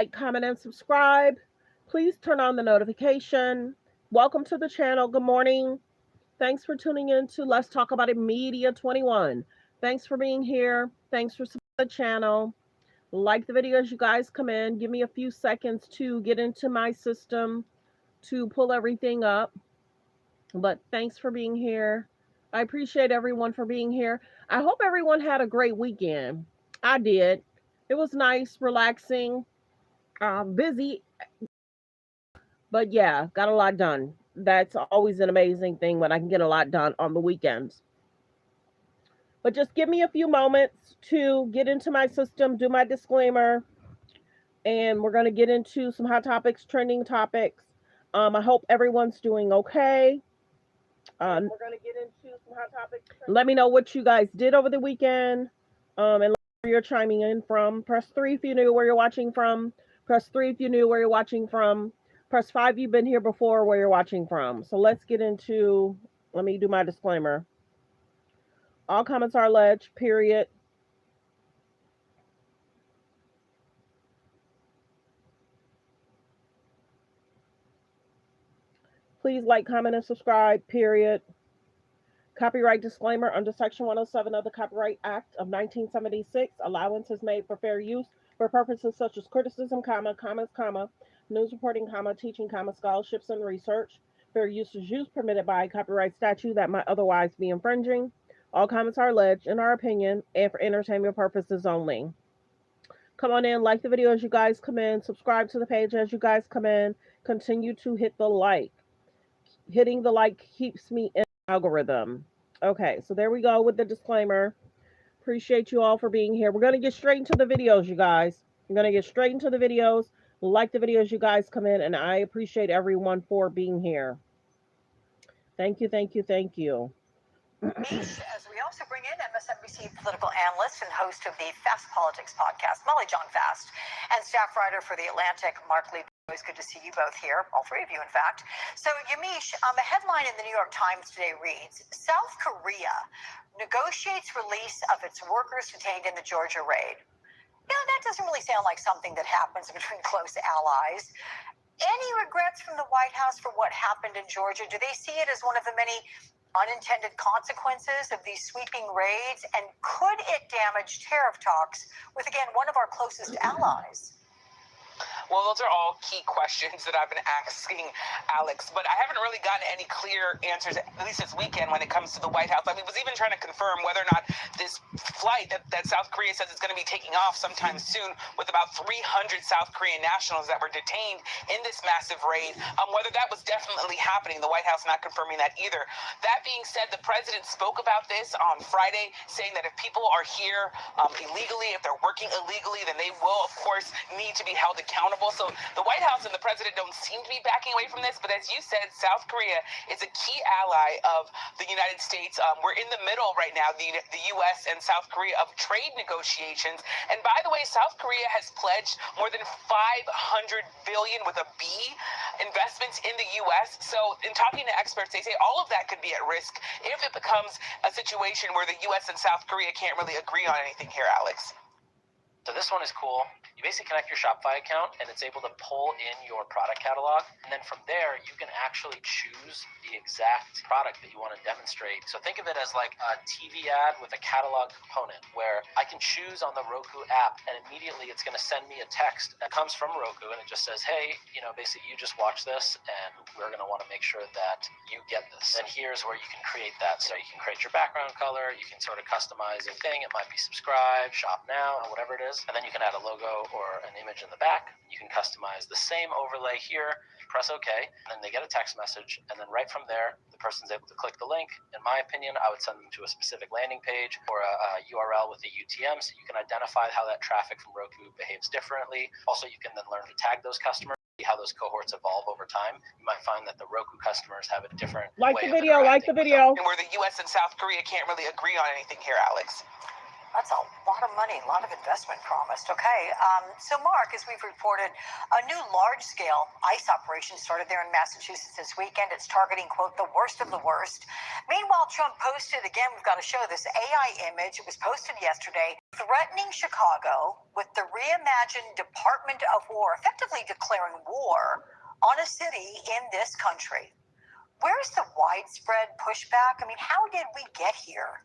Like, comment, and subscribe. Please turn on the notification. Welcome to the channel. Good morning. Thanks for tuning in to Let's Talk About It Media 21. Thanks for being here. Thanks for supporting the channel. Like the video as you guys come in. Give me a few seconds to get into my system to pull everything up. But thanks for being here. I appreciate everyone for being here. I hope everyone had a great weekend. I did. It was nice, relaxing, busy, but yeah, got a lot done. That's always an amazing thing when I can get a lot done on the weekends. But just give me a few moments to get into my system, do my disclaimer, and we're going to get into some hot topics, trending topics. I hope everyone's doing okay. We're going to get into some hot topics. Let me know what you guys did over the weekend, and where you're chiming in from. Press 3 if you knew where you're watching from. Press 3 if you knew where you're watching from. Press 5 you've been here before, where you're watching from. So let's get into, let me do my disclaimer. All comments are alleged, period. Please like, comment, and subscribe, period. Copyright disclaimer under Section 107 of the Copyright Act of 1976. Allowance is made for fair use for purposes such as criticism, comments, news reporting, teaching, scholarships, and research. Fair use is used permitted by a copyright statute that might otherwise be infringing. All comments are alleged, in our opinion, and for entertainment purposes only. Come on in, like the video as you guys come in, subscribe to the page as you guys come in, continue to hit the like. Hitting the like keeps me in the algorithm. Okay, so there we go with the disclaimer. Appreciate you all for being here. We're going to get straight into the videos, you guys. I'm going to get straight into the videos. Like the videos you guys come in, and I appreciate everyone for being here. Thank you, thank you, thank you. As we also bring in MSNBC political analyst and host of the Fast Politics podcast, Molly John Fast, and staff writer for The Atlantic, Mark Lee. Always good to see you both here, all three of you, in fact. So, Yamiche, the headline in the New York Times today reads, South Korea negotiates release of its workers detained in the Georgia raid. Yeah, that doesn't really sound like something that happens between close allies. Any regrets from the White House for what happened in Georgia? Do they see it as one of the many unintended consequences of these sweeping raids? And could it damage tariff talks with, again, one of our closest allies? Well, those are all key questions that I've been asking Alex, but I haven't really gotten any clear answers, at least this weekend, when it comes to the White House. I mean, I was even trying to confirm whether or not this flight that South Korea says is going to be taking off sometime soon with about 300 South Korean nationals that were detained in this massive raid, whether that was definitely happening. The White House not confirming that either. That being said, the president spoke about this on Friday, saying that if people are here illegally, if they're working illegally, then they will, of course, need to be held accountable. So the White House and the president don't seem to be backing away from this, but as you said, South Korea is a key ally of the United States. We're in the middle right now, the U.S. and South Korea, of trade negotiations. And by the way, South Korea has pledged more than $500 billion with a B investments in the U.S. So in talking to experts, they say all of that could be at risk if it becomes a situation where the U.S. and South Korea can't really agree on anything here, Alex. So this one is cool. You basically connect your Shopify account and it's able to pull in your product catalog. And then from there, you can actually choose the exact product that you want to demonstrate. So think of it as like a TV ad with a catalog component where I can choose on the Roku app and immediately it's going to send me a text that comes from Roku and it just says, hey, basically you just watch this and we're going to want to make sure that you get this. And here's where you can create that. So you can create your background color, you can sort of customize a thing. It might be subscribe, shop now, whatever it is. And then you can add a logo or an image in the back. You can customize the same overlay here, press OK, and then they get a text message. And then right from there, the person's able to click the link. In my opinion, I would send them to a specific landing page or a URL with a UTM so you can identify how that traffic from Roku behaves differently. Also, you can then learn to tag those customers, see how those cohorts evolve over time. You might find that the Roku customers have a different like way the video, of like the video. And where the U.S. and South Korea can't really agree on anything here, Alex. That's a lot of money, a lot of investment promised. Okay. So, Mark, as we've reported, a new large-scale ICE operation started there in Massachusetts this weekend. It's targeting, quote, the worst of the worst. Meanwhile, Trump posted, again, we've got to show this AI image. It was posted yesterday, threatening Chicago with the reimagined Department of War, effectively declaring war on a city in this country. Where's the widespread pushback? I mean, how did we get here?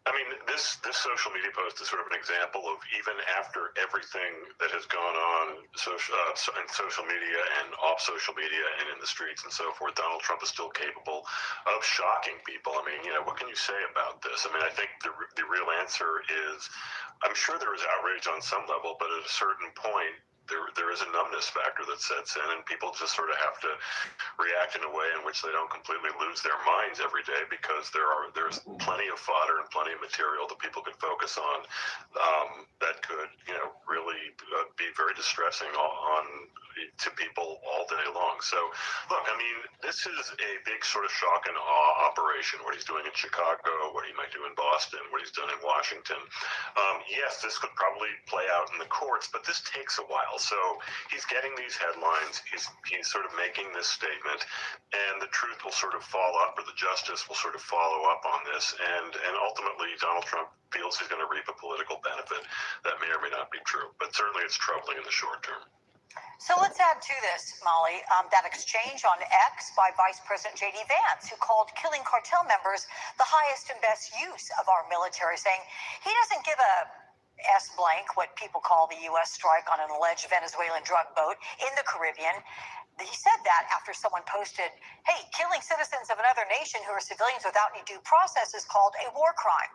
I mean, this social media post is sort of an example of even after everything that has gone on in social media and off social media and in the streets and so forth, Donald Trump is still capable of shocking people. I mean, what can you say about this? I mean, I think the real answer is, I'm sure there is outrage on some level, but at a certain point, there is a numbness factor that sets in, and people just sort of have to react in a way in which they don't completely lose their minds every day, because there's plenty of fodder and plenty of material that people could focus on that could really be very distressing to people all day long. So look, I mean, this is a big sort of shock and awe operation, what he's doing in Chicago, what he might do in Boston, what he's done in Washington. Yes, this could probably play out in the courts, but this takes a while. So he's getting these headlines, he's sort of making this statement, and the truth will sort of fall up, or the justice will sort of follow up on this, and ultimately Donald Trump feels he's going to reap a political benefit. That may or may not be true, but certainly it's troubling in the short term. So let's add to this, Molly, that exchange on X by Vice President J.D. Vance, who called killing cartel members the highest and best use of our military, saying he doesn't give a S blank, what people call the U.S. strike on an alleged Venezuelan drug boat in the Caribbean. He said that after someone posted, hey, killing citizens of another nation who are civilians without any due process is called a war crime.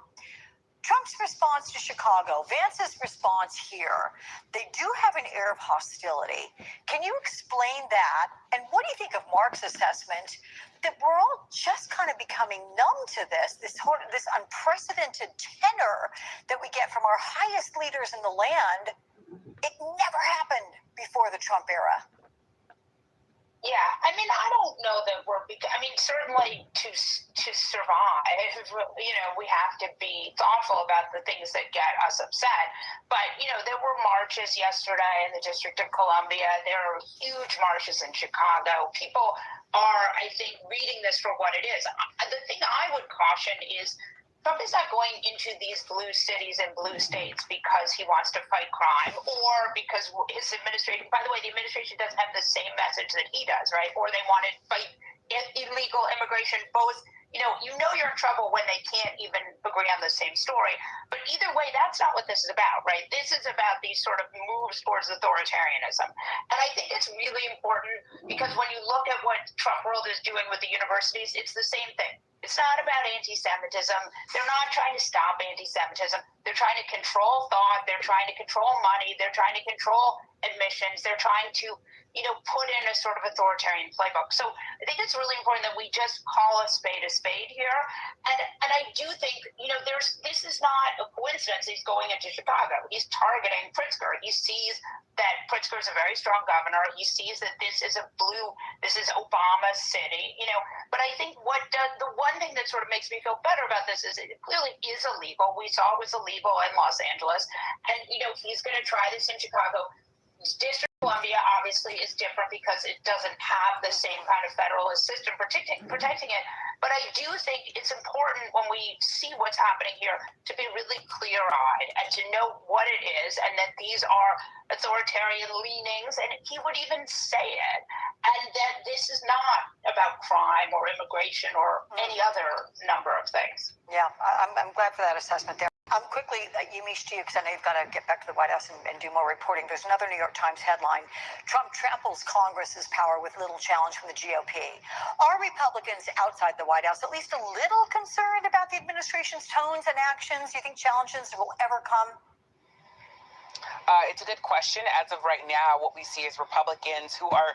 Trump's response to Chicago, Vance's response here, they do have an air of hostility. Can you explain that? And what do you think of Mark's assessment that we're all just kind of becoming numb to this unprecedented tenor that we get from our highest leaders in the land? It never happened before the Trump era. Yeah, I mean, I don't know that certainly to survive, we have to be thoughtful about the things that get us upset. But, there were marches yesterday in the District of Columbia. There are huge marches in Chicago. People are, I think, reading this for what it is. The thing I would caution is Trump is not going into these blue cities and blue states because he wants to fight crime, or because his administration, by the way, the administration doesn't have the same message that he does, right? Or they want to fight illegal immigration. Both, you're in trouble when they can't even agree on the same story. But either way, that's not what this is about, right? This is about these sort of moves towards authoritarianism. And I think it's really important because when you look at what Trump World is doing with the universities, it's the same thing. It's not about anti-Semitism. They're not trying to stop anti-Semitism. They're trying to control thought. They're trying to control money. They're trying to control admissions. They're trying to, put in a sort of authoritarian playbook. So I think it's really important that we just call a spade here. And I do think, this is not a coincidence. He's going into Chicago. He's targeting Pritzker. He sees that Pritzker is a very strong governor. He sees that this is Obama's city, But I think the one thing that sort of makes me feel better about this is it clearly is illegal. We saw it was illegal in Los Angeles. And, he's going to try this in Chicago. District of Columbia obviously is different because it doesn't have the same kind of federalist system protecting it. But I do think it's important when we see what's happening here to be really clear-eyed and to know what it is, and that these are authoritarian leanings, and he would even say it, and that this is not about crime or immigration or any other number of things. Yeah, I'm glad for that assessment there. Quickly, Yamiche, to you, because I know you've got to get back to the White House and do more reporting. There's another New York Times headline. Trump tramples Congress's power with little challenge from the GOP. Are Republicans outside the White House at least a little concerned about the administration's tones and actions? Do you think challenges will ever come? It's a good question. As of right now, what we see is Republicans who are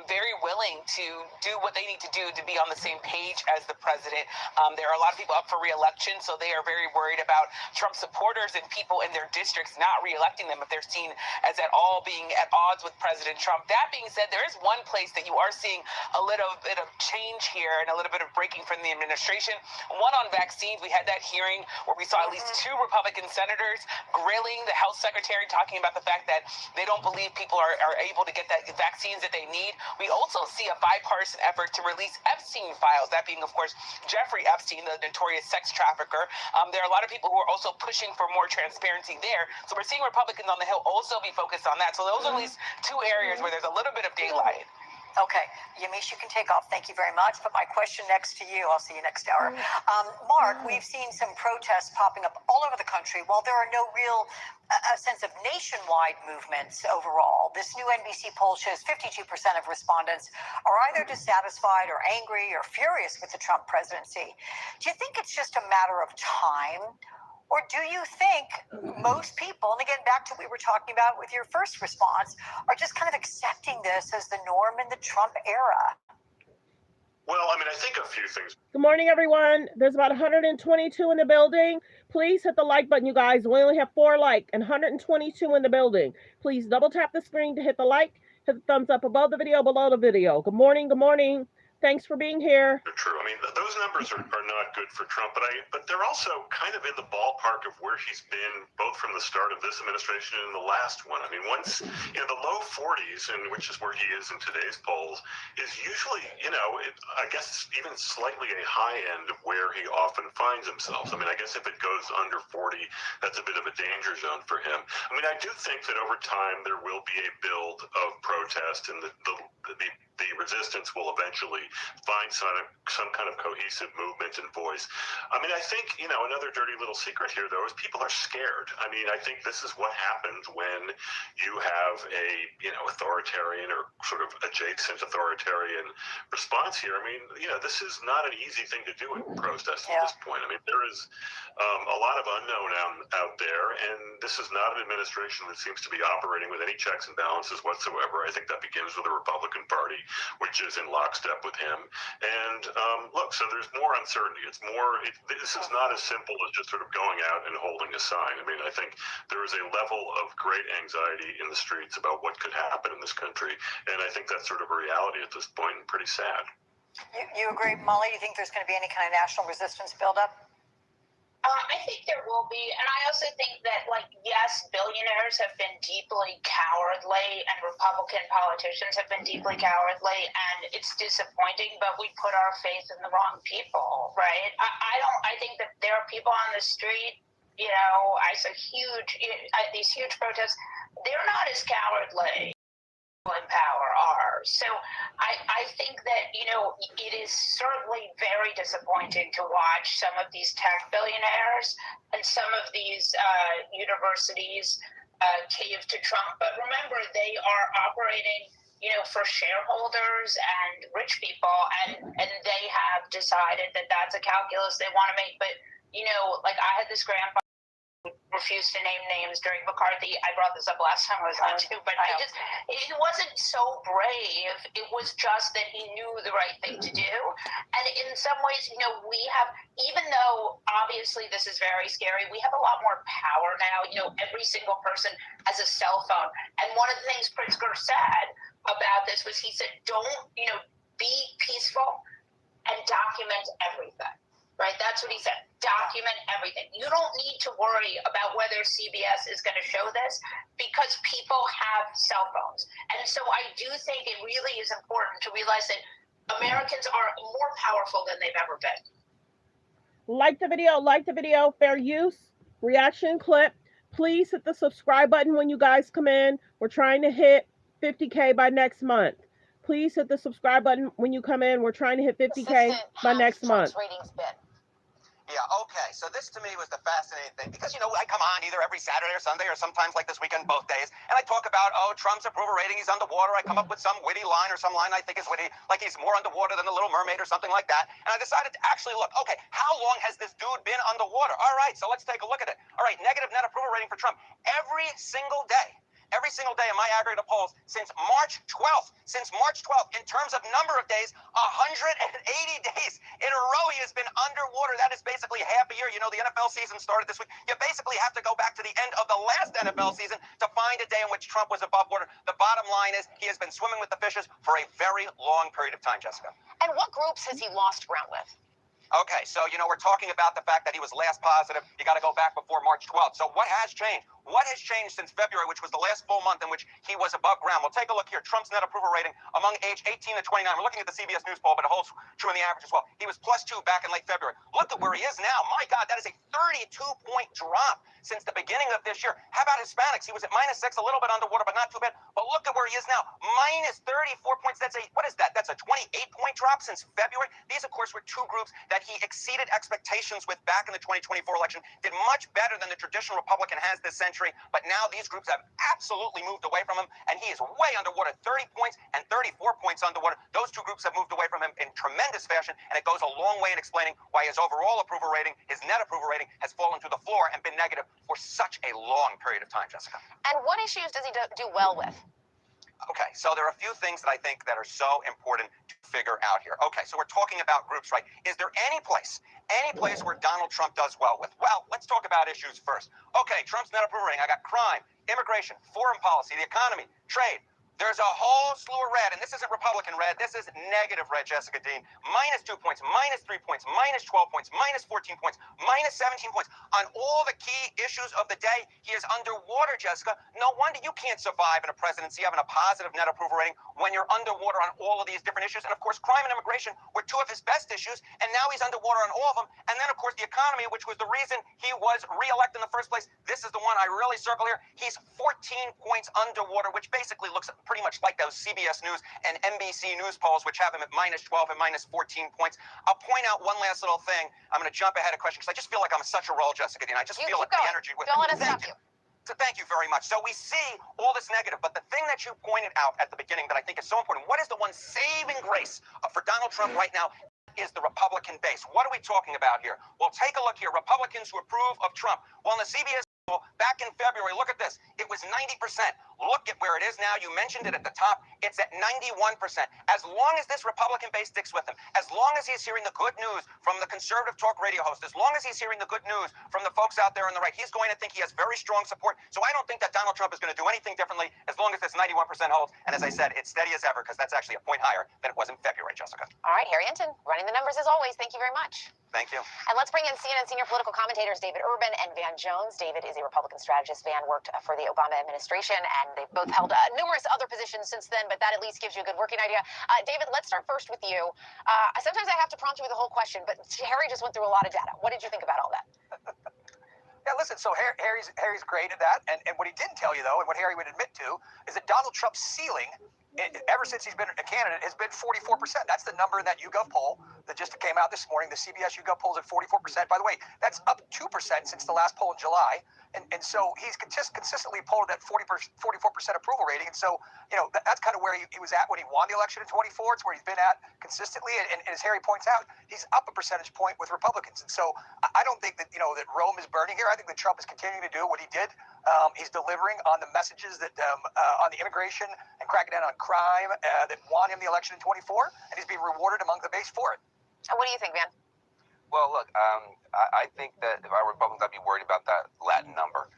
very willing to do what they need to do to be on the same page as the president. There are a lot of people up for re-election, so they are very worried about Trump supporters and people in their districts not re-electing them if they're seen as at all being at odds with President Trump. That being said, there is one place that you are seeing a little bit of change here and a little bit of breaking from the administration. One on vaccines. We had that hearing where we saw at least 2 Republican senators grilling the health secretary, talking about the fact that they don't believe people are able to get the vaccines that they need. We also see a bipartisan effort to release Epstein files, that being, of course, Jeffrey Epstein, the notorious sex trafficker. There are a lot of people who are also pushing for more transparency there. So we're seeing Republicans on the Hill also be focused on that. So those are at least 2 areas where there's a little bit of daylight. Okay, Yamiche, you can take off. Thank you very much. But my question next to you, I'll see you next hour. Mark, we've seen some protests popping up all over the country. While there are no real sense of nationwide movements overall, this new NBC poll shows 52% of respondents are either dissatisfied or angry or furious with the Trump presidency. Do you think it's just a matter of time? Or do you think most people, and again, back to what we were talking about with your first response, are just kind of accepting this as the norm in the Trump era? Well, I mean, I think a few things. Good morning, everyone. There's about 122 in the building. Please hit the like button, you guys. We only have 4 likes and 122 in the building. Please double tap the screen to hit the like. Hit the thumbs up above the video, below the video. Good morning. Good morning. Thanks for being here. They're true. I mean, those numbers are not good for Trump, but they're also kind of in the ballpark of where he's been both from the start of this administration and the last one. I mean, once the low 40s, and which is where he is in today's polls, is usually, I guess even slightly a high end of where he often finds himself. I mean, I guess if it goes under 40, that's a bit of a danger zone for him. I mean, I do think that over time there will be a build of protest, and the resistance will eventually find some kind of cohesive movement and voice. I mean, I think, another dirty little secret here, though, is people are scared. I mean, I think this is what happens when you have a, authoritarian or sort of adjacent authoritarian response here. I mean, this is not an easy thing to do in protest at this point. I mean, there is a lot of unknown out there, and this is not an administration that seems to be operating with any checks and balances whatsoever. I think that begins with the Republican Party, which is in lockstep with him. And look, so there's more uncertainty. This is not as simple as just sort of going out and holding a sign. I mean, I think there is a level of great anxiety in the streets about what could happen in this country. And I think that's sort of a reality at this point, and pretty sad. You agree, Molly? You think there's going to be any kind of national resistance buildup? I think there will be, and I also think that, yes, billionaires have been deeply cowardly, and Republican politicians have been deeply cowardly, and it's disappointing. But we put our faith in the wrong people, right? I think that there are people on the street. I saw these huge protests. They're not as cowardly in power are. So I think that, it is certainly very disappointing to watch some of these tech billionaires and some of these universities cave to Trump. But remember, they are operating, for shareholders and rich people, and they have decided that that's a calculus they want to make. But, I had this grandpa refused to name names during McCarthy. I brought this up last time I was on too, but it wasn't so brave. It was just that he knew the right thing to do. And in some ways, we have, even though obviously this is very scary, we have a lot more power now. Every single person has a cell phone. And one of the things Pritzker said about this was, he said, don't, be peaceful and document everything. Right? That's what he said. Document everything. You don't need to worry about whether CBS is going to show this, because people have cell phones. And so I do think it really is important to realize that Americans are more powerful than they've ever been. Like the video, fair use, reaction clip. Please hit the subscribe button when you guys come in. We're trying to hit 50K by next month. Please hit the subscribe button when you come in. We're trying to hit 50K by next month. Ratings been? Yeah, okay. So this to me was the fascinating thing because, I come on either every Saturday or Sunday or sometimes like this weekend, both days, and I talk about, Trump's approval rating, he's underwater. I come up with some witty line or some line I think is witty, like he's more underwater than the Little Mermaid or something like that. And I decided to actually look, okay, how long has this dude been underwater? All right, so let's take a look at it. All right, negative net approval rating for Trump every single day. Every single day in my aggregate polls since March 12th. Since March 12th, in terms of number of days, 180 days in a row he has been underwater. That is basically half a year. The NFL season started this week. You basically have to go back to the end of the last NFL season to find a day in which Trump was above water. The bottom line is he has been swimming with the fishes for a very long period of time, Jessica. And what groups has he lost ground with? Okay, so, we're talking about the fact that he was last positive. You got to go back before March 12th. So what has changed? What has changed since February, which was the last full month in which he was above ground? Well, take a look here. Trump's net approval rating among age 18 to 29. We're looking at the CBS News poll, but it holds true in the average as well. He was +2 back in late February. Look at where he is now. My God, that is a 32-point drop since the beginning of this year. How about Hispanics? He was at -6, a little bit underwater, but not too bad. But look at where he is now. -34 points. What is that? That's a 28-point drop since February. These, of course, were two groups that he exceeded expectations with back in the 2024 election, did much better than the traditional Republican has this century. But now these groups have absolutely moved away from him, and he is way underwater, 30 points and 34 points underwater. Those two groups have moved away from him in tremendous fashion, and it goes a long way in explaining why his overall approval rating, his net approval rating, has fallen to the floor and been negative for such a long period of time, Jessica. And what issues does he do well with? Okay, so there are a few things that I think that are so important to figure out here. Okay, so we're talking about groups, right? Is there any place where Donald Trump does well with? Well, let's talk about issues first. Okay, Trump's net approval rating. I got crime, immigration, foreign policy, the economy, trade. There's a whole slew of red, and this isn't Republican red. This is negative red, Jessica Dean. -2 points, -3 points, -12 points, -14 points, -17 points. On all the key issues of the day, he is underwater, Jessica. No wonder you can't survive in a presidency having a positive net approval rating when you're underwater on all of these different issues. And, of course, crime and immigration were two of his best issues, and now he's underwater on all of them. And then, of course, the economy, which was the reason he was reelected in the first place. This is the one I really circle here. He's 14 points underwater, which basically looks pretty much like those CBS News and NBC News polls, which have him at -12 and -14 points. I'll point out one last little thing. I'm going to jump ahead of questions because I just feel like I'm in such a roll, Jessica Dean. I just feel like the energy with Don't let us stop you. So thank you very much. So we see all this negative, but the thing that you pointed out at the beginning that I think is so important, what is the one saving grace for Donald Trump right now? Is the Republican base. What are we talking about here? Well, take a look here. Republicans who approve of Trump. Well, in the CBS back in February, look at this. It was 90%. Look at where it is now. You mentioned it at the top. It's at 91%. As long as this Republican base sticks with him, as long as he's hearing the good news from the conservative talk radio host, as long as he's hearing the good news from the folks out there on the right, he's going to think he has very strong support. So I don't think that Donald Trump is going to do anything differently as long as this 91% holds. And as I said, it's steady as ever because that's actually a point higher than it was in February, Jessica. All right, Harry Enton, running the numbers as always. Thank you very much. Thank you. And let's bring in CNN senior political commentators David Urban and Van Jones. David is a Republican strategist. Van worked for the Obama administration, and they've both held numerous other positions since then, but that at least gives you a good working idea. David, let's start first with you. Sometimes I have to prompt you with the whole question, but Harry just went through a lot of data. What did you think about all that? Yeah, listen, so Harry's great at that, and what he didn't tell you, though, and what Harry would admit to, is that Donald Trump's ceiling, ever since he's been a candidate, has been 44%. That's the number in that YouGov poll that just came out this morning. The CBS YouGov poll is at 44%. By the way, that's up 2% since the last poll in July. And so he's consistently polled at 44% approval rating. And so, that's kind of where he was at when he won the election in 24. It's where he's been at consistently. And as Harry points out, he's up a percentage point with Republicans. And so I don't think that, that Rome is burning here. I think that Trump is continuing to do what he did. He's delivering on the messages that on the immigration and cracking down on crime that won him the election in 24. And he's being rewarded among the base for it. What do you think, Van? Well, look, I think that if I were Republicans, I'd be worried about that Latin number.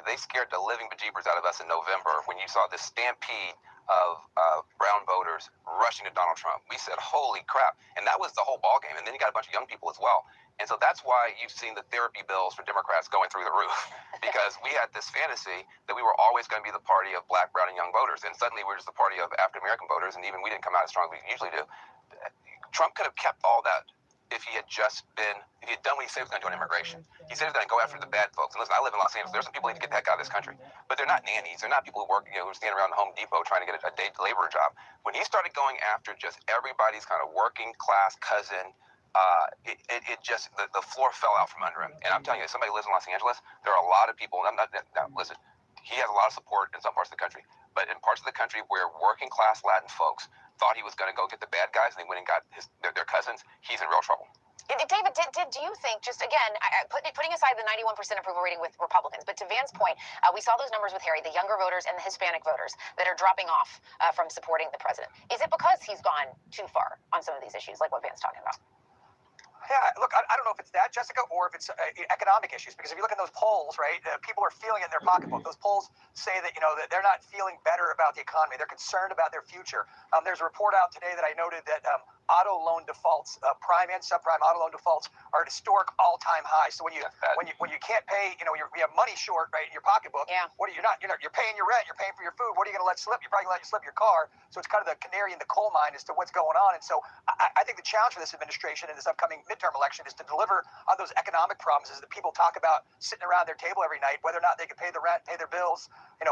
They scared the living bejeebers out of us in November when you saw this stampede of brown voters rushing to Donald Trump. We said, holy crap. And that was the whole ballgame. And then you got a bunch of young people as well. And so that's why you've seen the therapy bills for Democrats going through the roof, because we had this fantasy that we were always going to be the party of black, brown, and young voters. And suddenly we're just the party of African-American voters. And even we didn't come out as strong as we usually do. Trump could have kept all that if he had done what he said he was going to do on immigration. He said he was going to go after the bad folks. And listen, I live in Los Angeles. There's some people who need to get the heck out of this country. But they're not nannies. They're not people who work, who are standing around Home Depot trying to get a day laborer job. When he started going after just everybody's kind of working class cousin, it just the floor fell out from under him. And I'm telling you, as somebody who lives in Los Angeles, there are a lot of people. And I'm not now, listen. He has a lot of support in some parts of the country, but in parts of the country where working class Latin folks thought he was going to go get the bad guys, and they went and got their cousins, he's in real trouble. David, do you think, just again, putting aside the 91% approval rating with Republicans, but to Van's point, we saw those numbers with Harry, the younger voters and the Hispanic voters that are dropping off from supporting the president. Is it because he's gone too far on some of these issues, like what Van's talking about? Yeah, look, I don't know if it's that, Jessica, or if it's economic issues. Because if you look at those polls, right, people are feeling it in their pocketbook. Those polls say that, that they're not feeling better about the economy. They're concerned about their future. There's a report out today that I noted that auto loan defaults, prime and subprime auto loan defaults, are at historic all-time highs. So when you can't pay, you have money short, right, in your pocketbook. Yeah. You're paying your rent, you're paying for your food. What are you going to let slip? You're probably going to let you slip your car. So it's kind of the canary in the coal mine as to what's going on. And so I think the challenge for this administration in this upcoming midterm election is to deliver on those economic promises that people talk about sitting around their table every night, whether or not they can pay the rent, pay their bills,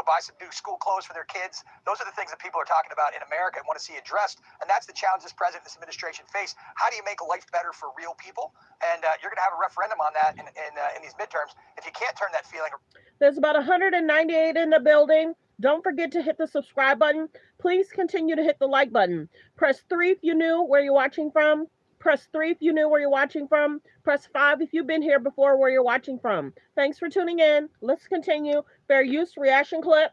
buy some new school clothes for their kids. Those are the things that people are talking about in America and want to see addressed. And that's the challenge this president, this administration face. How do you make life better for real people? And you're going to have a referendum on that in these midterms. If you can't turn that feeling. There's about 198 in the building. Don't forget to hit the subscribe button. Please continue to hit the like button. Press 3 if you knew where you're watching from. Press 3 if you knew where you're watching from. Press 5 if you've been here before where you're watching from. Thanks for tuning in. Let's continue. Fair use reaction clip.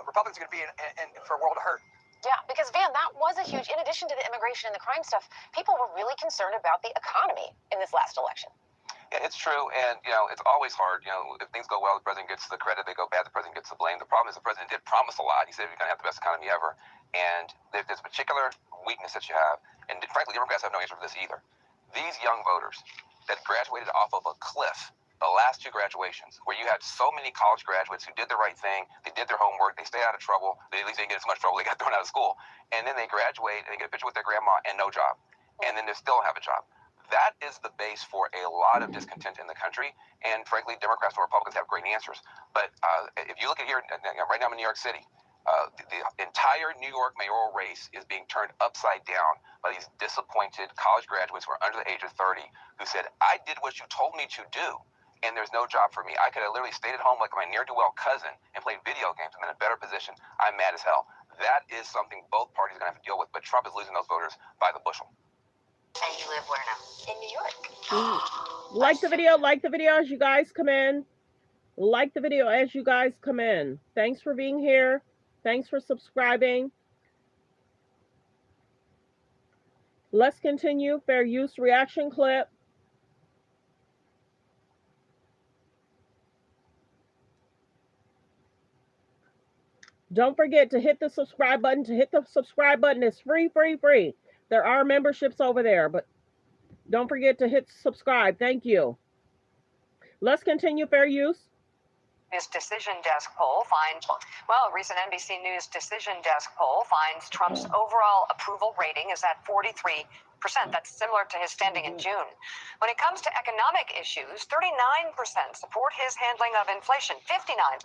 Republicans are going to be in for a world of hurt. Yeah, because Van, that was a huge, in addition to the immigration and the crime stuff, people were really concerned about the economy in this last election. Yeah, it's true, and it's always hard. If things go well, the president gets the credit. They go bad, the president gets the blame. The problem is the president did promise a lot. He said we're going to have the best economy ever, and there's a particular weakness that you have, and frankly, Democrats have no answer for this either. These young voters that graduated off of a cliff, the last two graduations, where you had so many college graduates who did the right thing, they did their homework, they stayed out of trouble, they at least didn't get as much trouble, they got thrown out of school, and then they graduate and they get a picture with their grandma and no job, and then they still have a job. That is the base for a lot of discontent in the country, and frankly, Democrats and Republicans have great answers. But if you look at here, right now I'm in New York City, the entire New York mayoral race is being turned upside down by these disappointed college graduates who are under the age of 30 who said, I did what you told me to do, and there's no job for me. I could have literally stayed at home like my ne'er-do-well cousin and played video games. I'm in a better position. I'm mad as hell. That is something both parties are going to have to deal with, but Trump is losing those voters by the bushel. And you live where now? In New York. Like the video as you guys come in. Like the video as you guys come in. Thanks for being here. Thanks for subscribing. Let's continue. Fair use reaction clip. Don't forget to hit the subscribe button. To hit the subscribe button is free. There are memberships over there, but don't forget to hit subscribe. Thank you. Let's continue. Fair use. News Decision Desk poll finds, a recent NBC News Decision Desk poll finds Trump's overall approval rating is at 43%. That's similar to his standing in June. When it comes to economic issues, 39% support his handling of inflation, 59%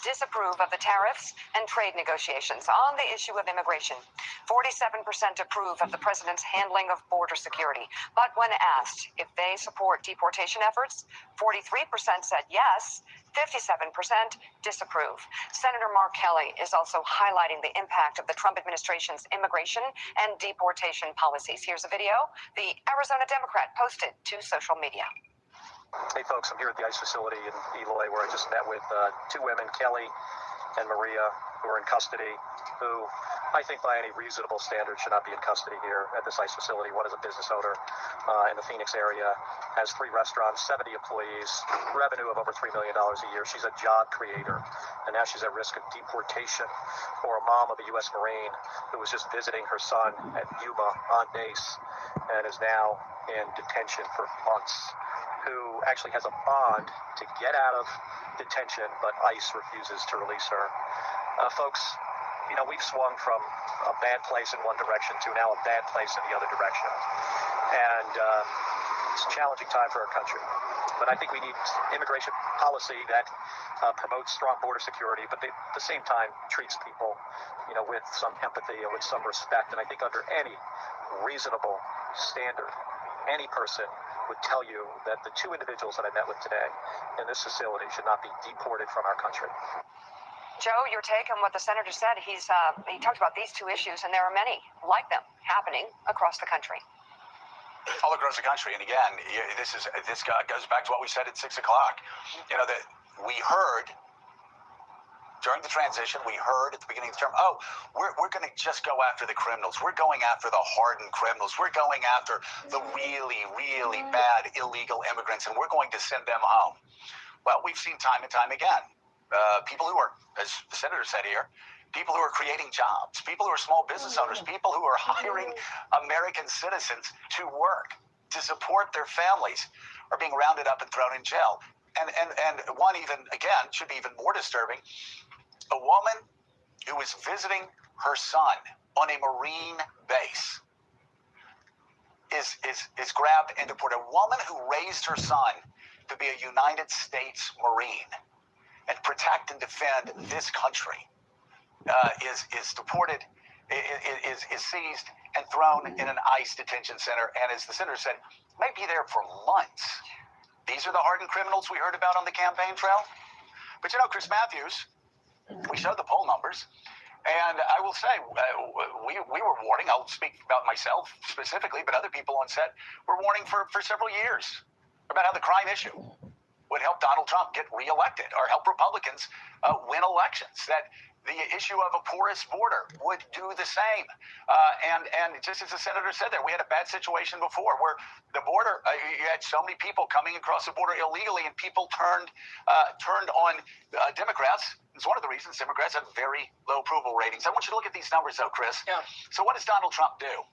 disapprove of the tariffs and trade negotiations. On the issue of immigration, 47% approve of the president's handling of border security. But when asked if they support deportation efforts, 43% said yes, 57% disapprove. Senator Mark Kelly is also highlighting the impact of the Trump administration's immigration and deportation policies. Here's a video the Arizona Democrat posted to social media. Hey folks, I'm here at the ICE facility in Eloy where I just met with two women, Kelly and Maria, who are in custody, who I think by any reasonable standard should not be in custody here at this ICE facility. One is a business owner in the Phoenix area, has 3 restaurants, 70 employees, revenue of over $3 million a year. She's a job creator, and now she's at risk of deportation. Or a mom of a U.S. Marine who was just visiting her son at Yuma on base and is now in detention for months, who actually has a bond to get out of detention, but ICE refuses to release her. Folks, we've swung from a bad place in one direction to now a bad place in the other direction. And it's a challenging time for our country. But I think we need immigration policy that promotes strong border security, but at the same time treats people, with some empathy and with some respect. And I think under any reasonable standard, any person would tell you that the two individuals that I met with today in this facility should not be deported from our country. Joe, your take on what the senator said? He talked about these two issues, and there are many like them happening across the country. All across the country. And again, this goes back to what we said at 6 o'clock. That we heard during the transition, we heard at the beginning of the term, we're going to just go after the criminals. We're going after the hardened criminals. We're going after the really, really bad illegal immigrants, and we're going to send them home. Well, we've seen time and time again, people who are, as the senator said here, people who are creating jobs, people who are small business owners, people who are hiring American citizens to work, to support their families, are being rounded up and thrown in jail. And one even, again, should be even more disturbing. A woman who was visiting her son on a Marine base is grabbed and deported. A woman who raised her son to be a United States Marine and protect and defend this country is deported, is seized and thrown in an ICE detention center. And as the senator said, may be there for months. These are the hardened criminals we heard about on the campaign trail. But Chris Matthews, we showed the poll numbers, and I will say we were warning. I'll speak about myself specifically, but other people on set were warning for several years about how the crime issue would help Donald Trump get reelected or help Republicans win elections, that the issue of a porous border would do the same. And just as the senator said there, we had a bad situation before where the border, you had so many people coming across the border illegally, and people turned on Democrats. It's one of the reasons Democrats have very low approval ratings. I want you to look at these numbers, though, Chris. Yeah. So what does Donald Trump do?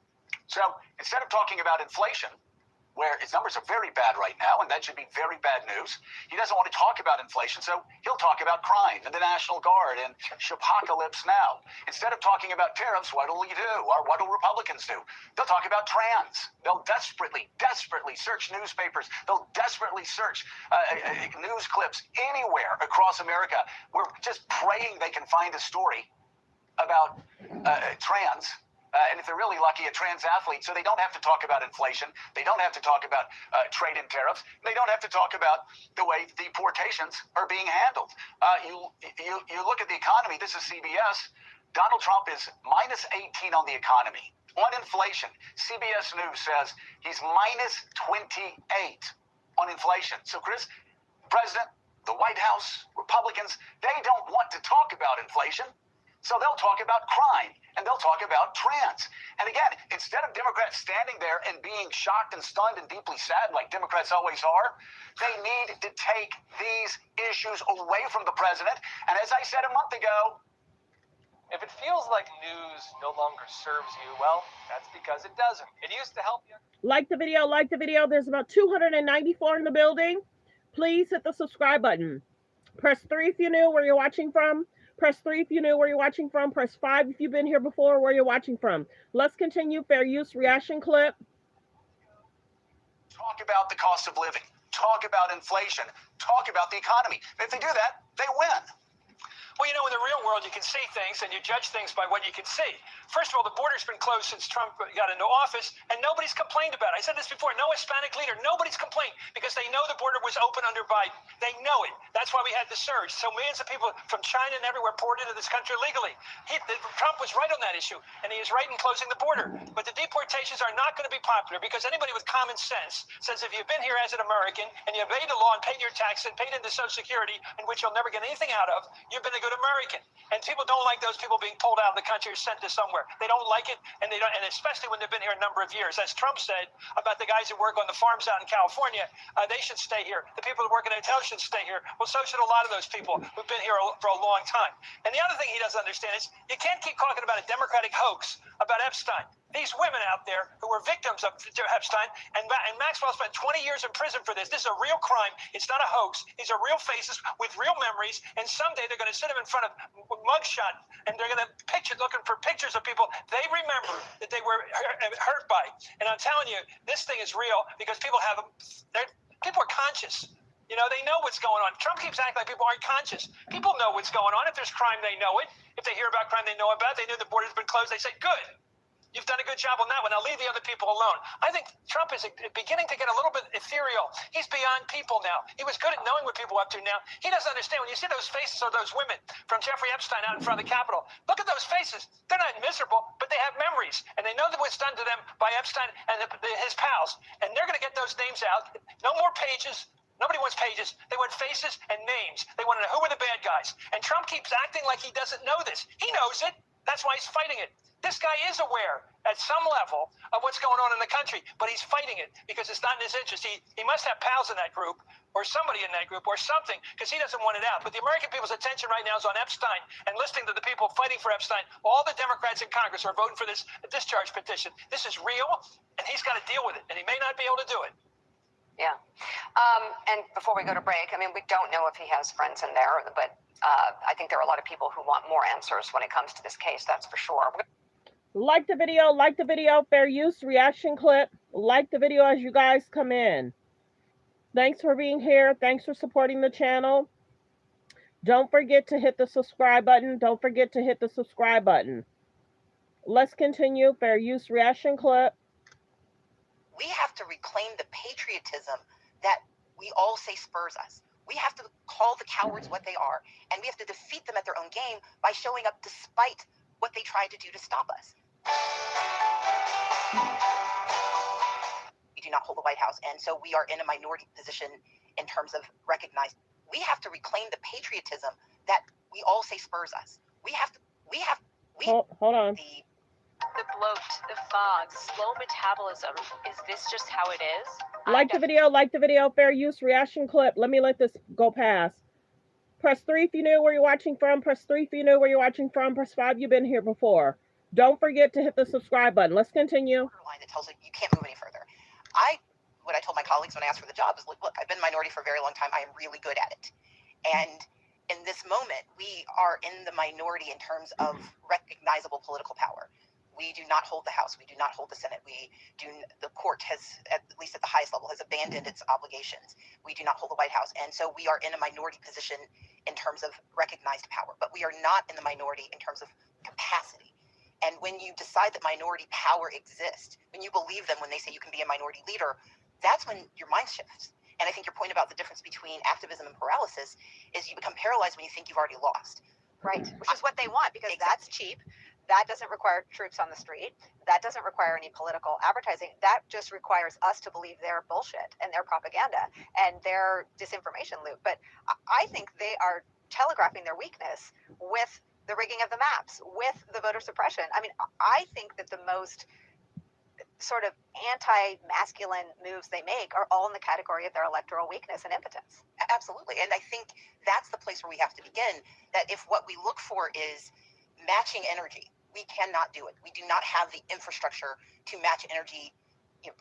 So instead of talking about inflation, where his numbers are very bad right now, and that should be very bad news, he doesn't want to talk about inflation, so he'll talk about crime and the National Guard and Shapocalypse Now. Instead of talking about tariffs, what will he do? Or what do Republicans do? They'll talk about trans. They'll desperately search newspapers. They'll desperately search news clips anywhere across America. We're just praying they can find a story about trans. And if they're really lucky, a trans athlete, so they don't have to talk about inflation. They don't have to talk about trade and tariffs. They don't have to talk about the way deportations are being handled. You look at the economy. This is CBS. Donald Trump is minus 18 on the economy. On inflation, CBS News says he's minus 28 on inflation. So, Chris, President, the White House, Republicans, they don't want to talk about inflation. So they'll talk about crime, and they'll talk about trans. And again, instead of Democrats standing there and being shocked and stunned and deeply sad like Democrats always are, they need to take these issues away from the president. And as I said a month ago, If it feels like news no longer serves you, well, that's because it doesn't. It used to help you. Like the video, There's about 294 in the building. Please hit the subscribe button. Press 3 if you're new, where you're watching from. Press 3 if you know where you're watching from. Press 5 if you've been here before, where you're watching from. Let's continue. Fair use reaction clip. Talk about the cost of living. Talk about inflation. Talk about the economy. If they do that, they win. Well, in the real world, you can see things and you judge things by what you can see. First of all, the border's been closed since Trump got into office, and nobody's complained about it. I said this before, no Hispanic leader, nobody's complained because they know the border was open under Biden. They know it. That's why we had the surge. So millions of people from China and everywhere poured into this country legally. Trump was right on that issue, and he is right in closing the border. But the deportations are not going to be popular because anybody with common sense says if you've been here as an American and you obeyed the law and paid your tax and paid into Social Security, in which you'll never get anything out of, you've been a good American. And people don't like those people being pulled out of the country or sent to somewhere. They don't like it, and they don't, and especially when they've been here a number of years. As Trump said about the guys who work on the farms out in California, they should stay here. The people who work in hotels should stay here. Well, so should a lot of those people who've been here for a long time. And the other thing he doesn't understand is you can't keep talking about a Democratic hoax about Epstein. These women out there who were victims of Epstein, and Maxwell spent 20 years in prison for this. This is a real crime. It's not a hoax. These are real faces with real memories, and someday they're going to sit them in front of mugshot, and they're going to looking for pictures of people they remember that they were hurt by. And I'm telling you, this thing is real because people have People are conscious. You know, they know what's going on. Trump keeps acting like people aren't conscious. People know what's going on. If there's crime, they know it. If they hear about crime, they know about it. They knew the border's been closed. They say, good. You've done a good job on that one. Now leave the other people alone. I think Trump is beginning to get a little bit ethereal. He's beyond people now. He was good at knowing what people are up to now. He doesn't understand. When you see those faces of those women from Jeffrey Epstein out in front of the Capitol, look at those faces. They're not miserable, but they have memories. And they know that what's done to them by Epstein and his pals. And they're going to get those names out. No more pages. Nobody wants pages. They want faces and names. They want to know who are the bad guys. And Trump keeps acting like he doesn't know this. He knows it. That's why he's fighting it. This guy is aware at some level of what's going on in the country, but he's fighting it because it's not in his interest. He must have pals in that group or somebody in that group or something because he doesn't want it out. But the American people's attention right now is on Epstein and listening to the people fighting for Epstein. All the Democrats in Congress are voting for this discharge petition. This is real, and he's got to deal with it, and he may not be able to do it. Yeah. And before we go to break, I mean, we don't know if he has friends in there, but I think there are a lot of people who want more answers when it comes to this case, that's for sure. Like the video, fair use reaction clip. Like the video as you guys come in. Thanks for being here. Thanks for supporting the channel. Don't forget to hit the subscribe button. Don't forget to hit the subscribe button. Let's continue. Fair use reaction clip. We have to reclaim the patriotism that we all say spurs us. We have to call the cowards what they are, and we have to defeat them at their own game by showing up despite what they tried to do to stop us. We do not hold the White House, and so we are in a minority position in terms of recognized. We have to reclaim the patriotism that we all say spurs us. Hold on. The bloat, the fog, slow metabolism. Is this just how it is? Like the video, fair use reaction clip. Let me let this go past. Press 3 if you know where you're watching from. Press 3 if you know where you're watching from. Press 5 you've been here before. Don't forget to hit the subscribe button. Let's continue. Line that tells you can't move any further. What I told my colleagues when I asked for the job is, look, I've been a minority for a very long time. I am really good at it. And in this moment, we are in the minority in terms of recognizable political power. We do not hold the House. We do not hold the Senate. The court has, at least at the highest level, has abandoned its obligations. We do not hold the White House. And so we are in a minority position in terms of recognized power, but we are not in the minority in terms of capacity. And when you decide that minority power exists, when you believe them, when they say you can be a minority leader, that's when your mind shifts. And I think your point about the difference between activism and paralysis is you become paralyzed when you think you've already lost. Right, which is what they want because that's cheap. That doesn't require troops on the street. That doesn't require any political advertising. That just requires us to believe their bullshit and their propaganda and their disinformation loop. But I think they are telegraphing their weakness with the rigging of the maps, with the voter suppression. I mean, I think that the most sort of anti-masculine moves they make are all in the category of their electoral weakness and impotence. Absolutely. And I think that's the place where we have to begin, that if what we look for is matching energy, we cannot do it. We do not have the infrastructure to match energy,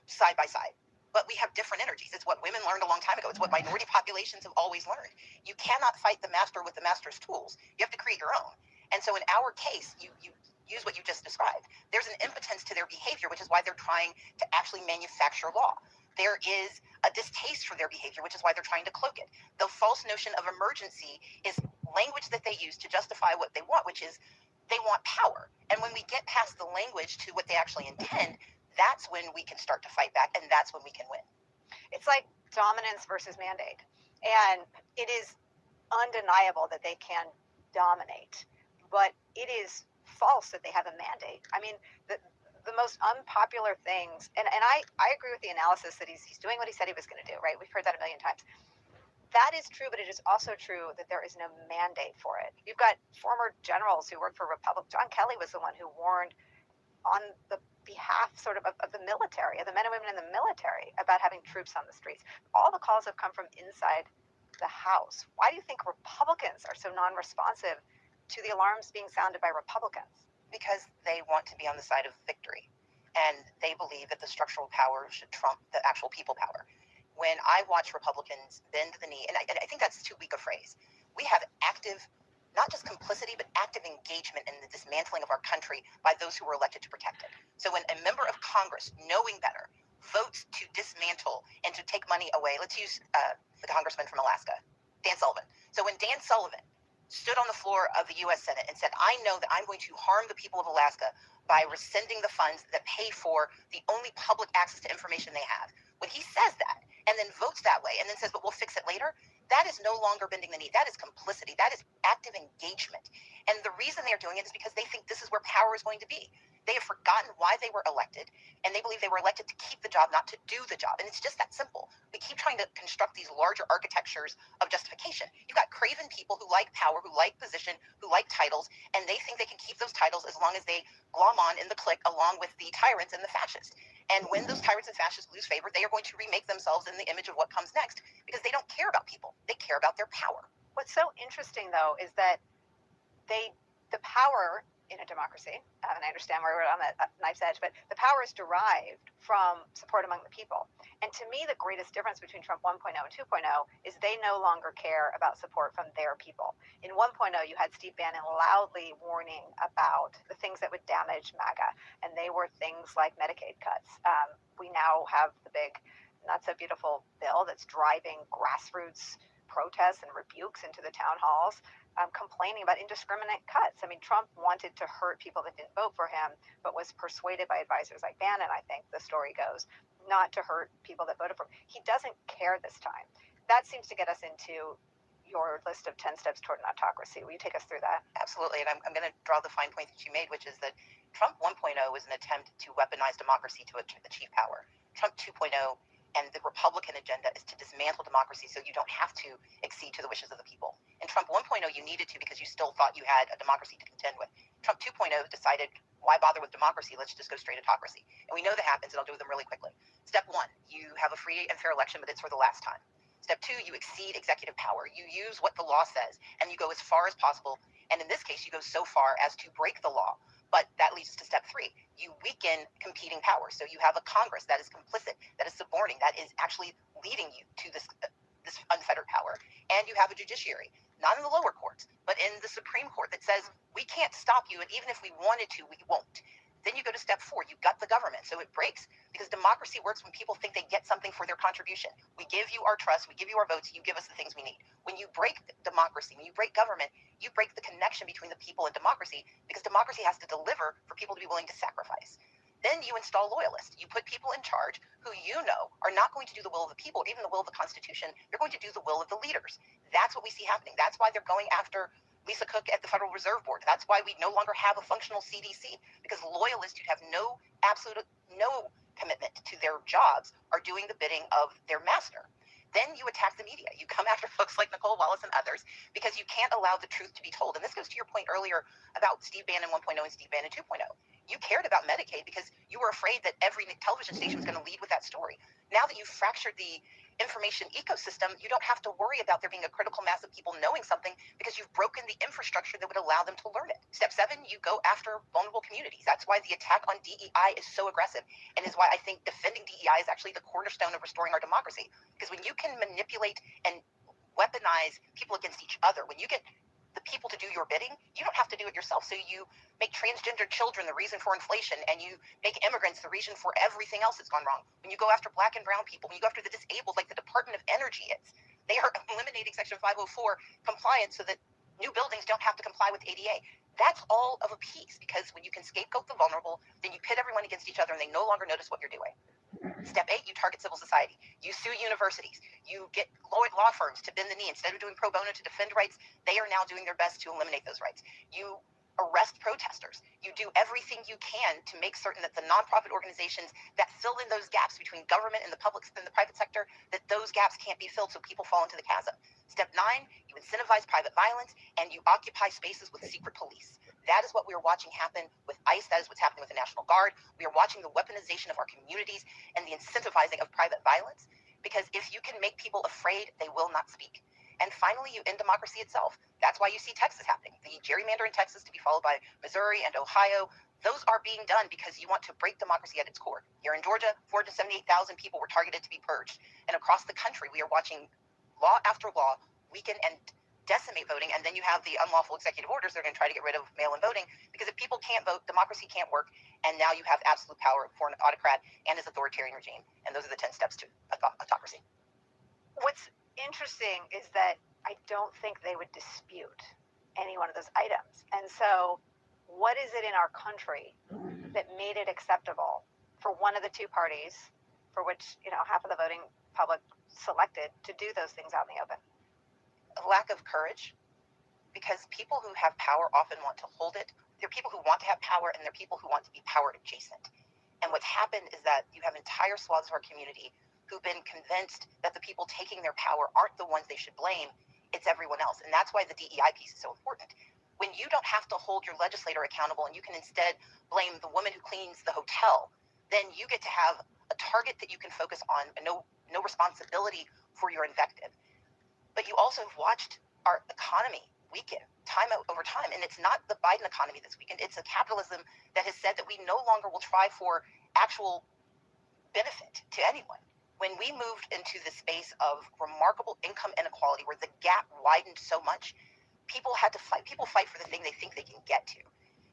side by side. But we have different energies. It's what women learned a long time ago. It's what minority populations have always learned. You cannot fight the master with the master's tools. You have to create your own. And so in our case, you use what you just described. There's an impotence to their behavior, which is why they're trying to actually manufacture law. There is a distaste for their behavior, which is why they're trying to cloak it. The false notion of emergency is language that they use to justify what they want, which is they want power. And when we get past the language to what they actually intend, that's when we can start to fight back, and that's when we can win. It's like dominance versus mandate. And it is undeniable that they can dominate, but it is false that they have a mandate. I mean, the most unpopular things, and I agree with the analysis that he's doing what he said he was going to do, right? We've heard that a million times. That is true, but it is also true that there is no mandate for it. You've got former generals who worked for Republic. John Kelly was the one who warned on the behalf sort of the military, of the men and women in the military, about having troops on the streets. All the calls have come from inside the House. Why do you think Republicans are so non-responsive to the alarms being sounded by Republicans? Because they want to be on the side of victory, and they believe that the structural power should trump the actual people power. When I watch Republicans bend the knee, and I think that's too weak a phrase, we have active, not just complicity, but active engagement in the dismantling of our country by those who were elected to protect it. So when a member of Congress, knowing better, votes to dismantle and to take money away. Let's use the congressman from Alaska, Dan Sullivan. So when Dan Sullivan stood on the floor of the U.S. Senate and said, I know that I'm going to harm the people of Alaska by rescinding the funds that pay for the only public access to information they have. When he says that and then votes that way and then says, but we'll fix it later, that is no longer bending the knee. That is complicity. That is active engagement. And the reason they're doing it is because they think this is where power is going to be. They have forgotten why they were elected, and they believe they were elected to keep the job, not to do the job. And it's just that simple. We keep trying to construct these larger architectures of justification. You've got craven people who like power, who like position, who like titles, and they think they can keep those titles as long as they glom on in the clique along with the tyrants and the fascists. And when those tyrants and fascists lose favor, they are going to remake themselves in the image of what comes next because they don't care about people. They care about their power. What's so interesting, though, is that the power in a democracy, and I understand where we're on that knife's edge, but the power is derived from support among the people. And to me, the greatest difference between Trump 1.0 and 2.0 is they no longer care about support from their people. In 1.0, you had Steve Bannon loudly warning about the things that would damage MAGA, and they were things like Medicaid cuts. We now have the big, not so beautiful bill that's driving grassroots protests and rebukes into the town halls. Complaining about indiscriminate cuts. I mean, Trump wanted to hurt people that didn't vote for him, but was persuaded by advisors like Bannon, I think the story goes, not to hurt people that voted for him. He doesn't care this time. That seems to get us into your list of 10 steps toward an autocracy. Will you take us through that? Absolutely. And I'm going to draw the fine point that you made, which is that Trump 1.0 was an attempt to weaponize democracy to achieve power. Trump 2.0 and the Republican agenda is to dismantle democracy so you don't have to accede to the wishes of the people. In Trump 1.0, you needed to because you still thought you had a democracy to contend with. Trump 2.0 decided, why bother with democracy? Let's just go straight autocracy. And we know that happens, and I'll do them really quickly. Step 1, you have a free and fair election, but it's for the last time. Step 2, you exceed executive power. You use what the law says, and you go as far as possible. And in this case, you go so far as to break the law. But that leads us to step 3. You weaken competing powers. So you have a Congress that is complicit, that is suborning, that is actually leading you to this unfettered power. And you have a judiciary, not in the lower courts, but in the Supreme Court that says, we can't stop you, and even if we wanted to, we won't. Then you go to step 4. You've got the government. So it breaks because democracy works when people think they get something for their contribution. We give you our trust. We give you our votes. You give us the things we need. When you break democracy, when you break government, you break the connection between the people and democracy because democracy has to deliver for people to be willing to sacrifice. Then you install loyalists. You put people in charge who you know are not going to do the will of the people or even the will of the Constitution. They're going to do the will of the leaders. That's what we see happening. That's why they're going after Lisa Cook at the Federal Reserve Board. That's why we no longer have a functional CDC, because loyalists who have no commitment to their jobs are doing the bidding of their master. Then you attack the media. You come after folks like Nicole Wallace and others because you can't allow the truth to be told. And this goes to your point earlier about Steve Bannon 1.0 and Steve Bannon 2.0. You cared about Medicaid because you were afraid that every television station was going to lead with that story. Now that you've fractured the information ecosystem, you don't have to worry about there being a critical mass of people knowing something because you've broken the infrastructure that would allow them to learn it. Step 7, you go after vulnerable communities. That's why the attack on DEI is so aggressive, and is why I think defending DEI is actually the cornerstone of restoring our democracy. Because when you can manipulate and weaponize people against each other, when you get the people to do your bidding, you don't have to do it yourself. So you make transgender children the reason for inflation, and you make immigrants the reason for everything else that's gone wrong. When you go after black and brown people, when you go after the disabled, like the Department of Energy is, they are eliminating Section 504 compliance so that new buildings don't have to comply with ADA. That's all of a piece, because when you can scapegoat the vulnerable, then you pit everyone against each other and they no longer notice what you're doing. Step 8, you target civil society. You sue universities. You get law firms to bend the knee. Instead of doing pro bono to defend rights, they are now doing their best to eliminate those rights. You arrest protesters. You do everything you can to make certain that the nonprofit organizations that fill in those gaps between government and the public and the private sector, that those gaps can't be filled so people fall into the chasm. Step 9, you incentivize private violence and you occupy spaces with secret police. That is what we are watching happen with ICE. That is what's happening with the National Guard. We are watching the weaponization of our communities and the incentivizing of private violence, because if you can make people afraid, they will not speak. And finally, you end democracy itself. That's why you see Texas happening. The gerrymander in Texas to be followed by Missouri and Ohio, those are being done because you want to break democracy at its core. Here in Georgia, 478,000 people were targeted to be purged. And across the country, we are watching law after law weaken and decimate voting. And then you have the unlawful executive orders that are going to try to get rid of mail-in voting, because if people can't vote, democracy can't work. And now you have absolute power for an autocrat and his authoritarian regime. And those are the 10 steps to autocracy. What's interesting is that I don't think they would dispute any one of those items. And so what is it in our country that made it acceptable for one of the two parties, for which, half of the voting public selected, to do those things out in the open? A lack of courage, because people who have power often want to hold it. There are people who want to have power, and there are people who want to be power adjacent. And what's happened is that you have entire swaths of our community who've been convinced that the people taking their power aren't the ones they should blame, it's everyone else. And that's why the DEI piece is so important. When you don't have to hold your legislator accountable and you can instead blame the woman who cleans the hotel, then you get to have a target that you can focus on and no responsibility for your invective. But you also have watched our economy weaken time over time. And it's not the Biden economy that's weakened. It's a capitalism that has said that we no longer will try for actual benefit to anyone. When we moved into the space of remarkable income inequality, where the gap widened so much, people had to fight. People fight for the thing they think they can get to.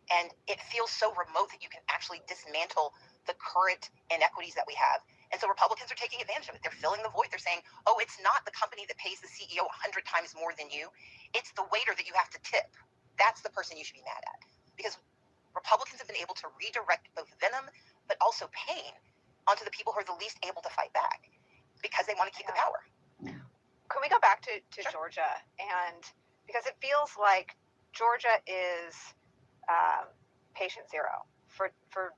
And it feels so remote that you can actually dismantle the current inequities that we have. And so Republicans are taking advantage of it. They're filling the void. They're saying, oh, it's not the company that pays the CEO 100 times more than you. It's the waiter that you have to tip. That's the person you should be mad at. Because Republicans have been able to redirect both venom, but also pain onto the people who are the least able to fight back because they want to keep the power. Can we go back to sure. Georgia? And because it feels like Georgia is patient zero for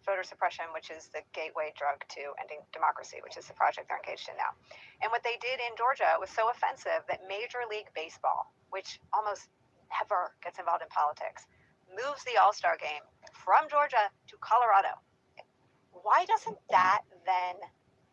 voter suppression, which is the gateway drug to ending democracy, which is the project they're engaged in now. And what they did in Georgia was so offensive that Major League Baseball, which almost never gets involved in politics, moves the All-Star game from Georgia to Colorado. Why doesn't that then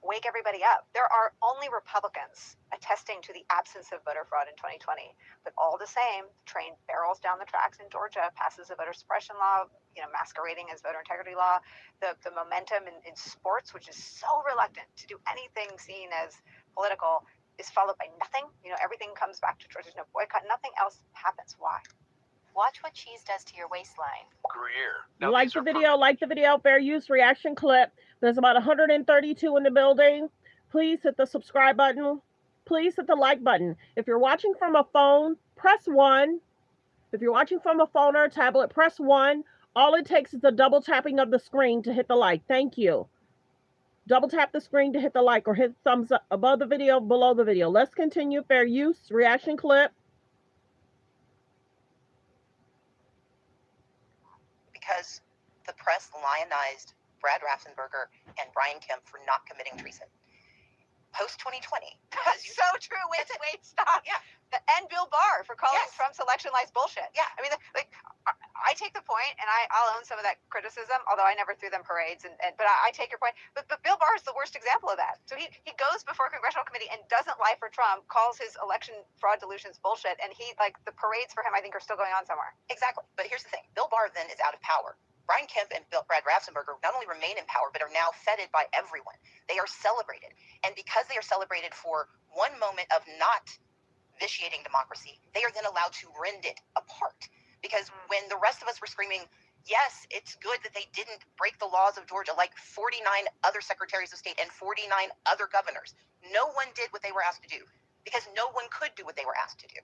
wake everybody up? There are only Republicans attesting to the absence of voter fraud in 2020, but all the same, train barrels down the tracks in Georgia, passes a voter suppression law, masquerading as voter integrity law. The momentum in sports, which is so reluctant to do anything seen as political, is followed by nothing. Everything comes back to Georgia. There's no boycott. Nothing else happens. Why? Watch what cheese does to your waistline. Greer. Like the video, fair use reaction clip. There's about 132 in the building. Please hit the subscribe button. Please hit the like button. If you're watching from a phone, press 1. If you're watching from a phone or a tablet, press 1. All it takes is a double tapping of the screen to hit the like. Thank you. Double tap the screen to hit the like or hit thumbs up above the video, below the video. Let's continue. Fair use reaction clip. Because the press lionized Brad Raffensperger and Brian Kemp for not committing treason. Post 2020. That's so true. Wait, stop. Yeah. And Bill Barr for calling Trump's election lies bullshit. Yeah. I mean, I take the point, and I'll own some of that criticism, although I never threw them parades. But I take your point. But Bill Barr is the worst example of that. So he goes before a congressional committee and doesn't lie for Trump, calls his election fraud delusions bullshit, and the parades for him, I think, are still going on somewhere. Exactly. But here's the thing. Bill Barr then is out of power. Brian Kemp and Brad Raffensperger not only remain in power, but are now feted by everyone. They are celebrated. And because they are celebrated for one moment of not vitiating democracy, they are then allowed to rend it apart. Because when the rest of us were screaming, yes, it's good that they didn't break the laws of Georgia, like 49 other secretaries of state and 49 other governors, no one did what they were asked to do because no one could do what they were asked to do.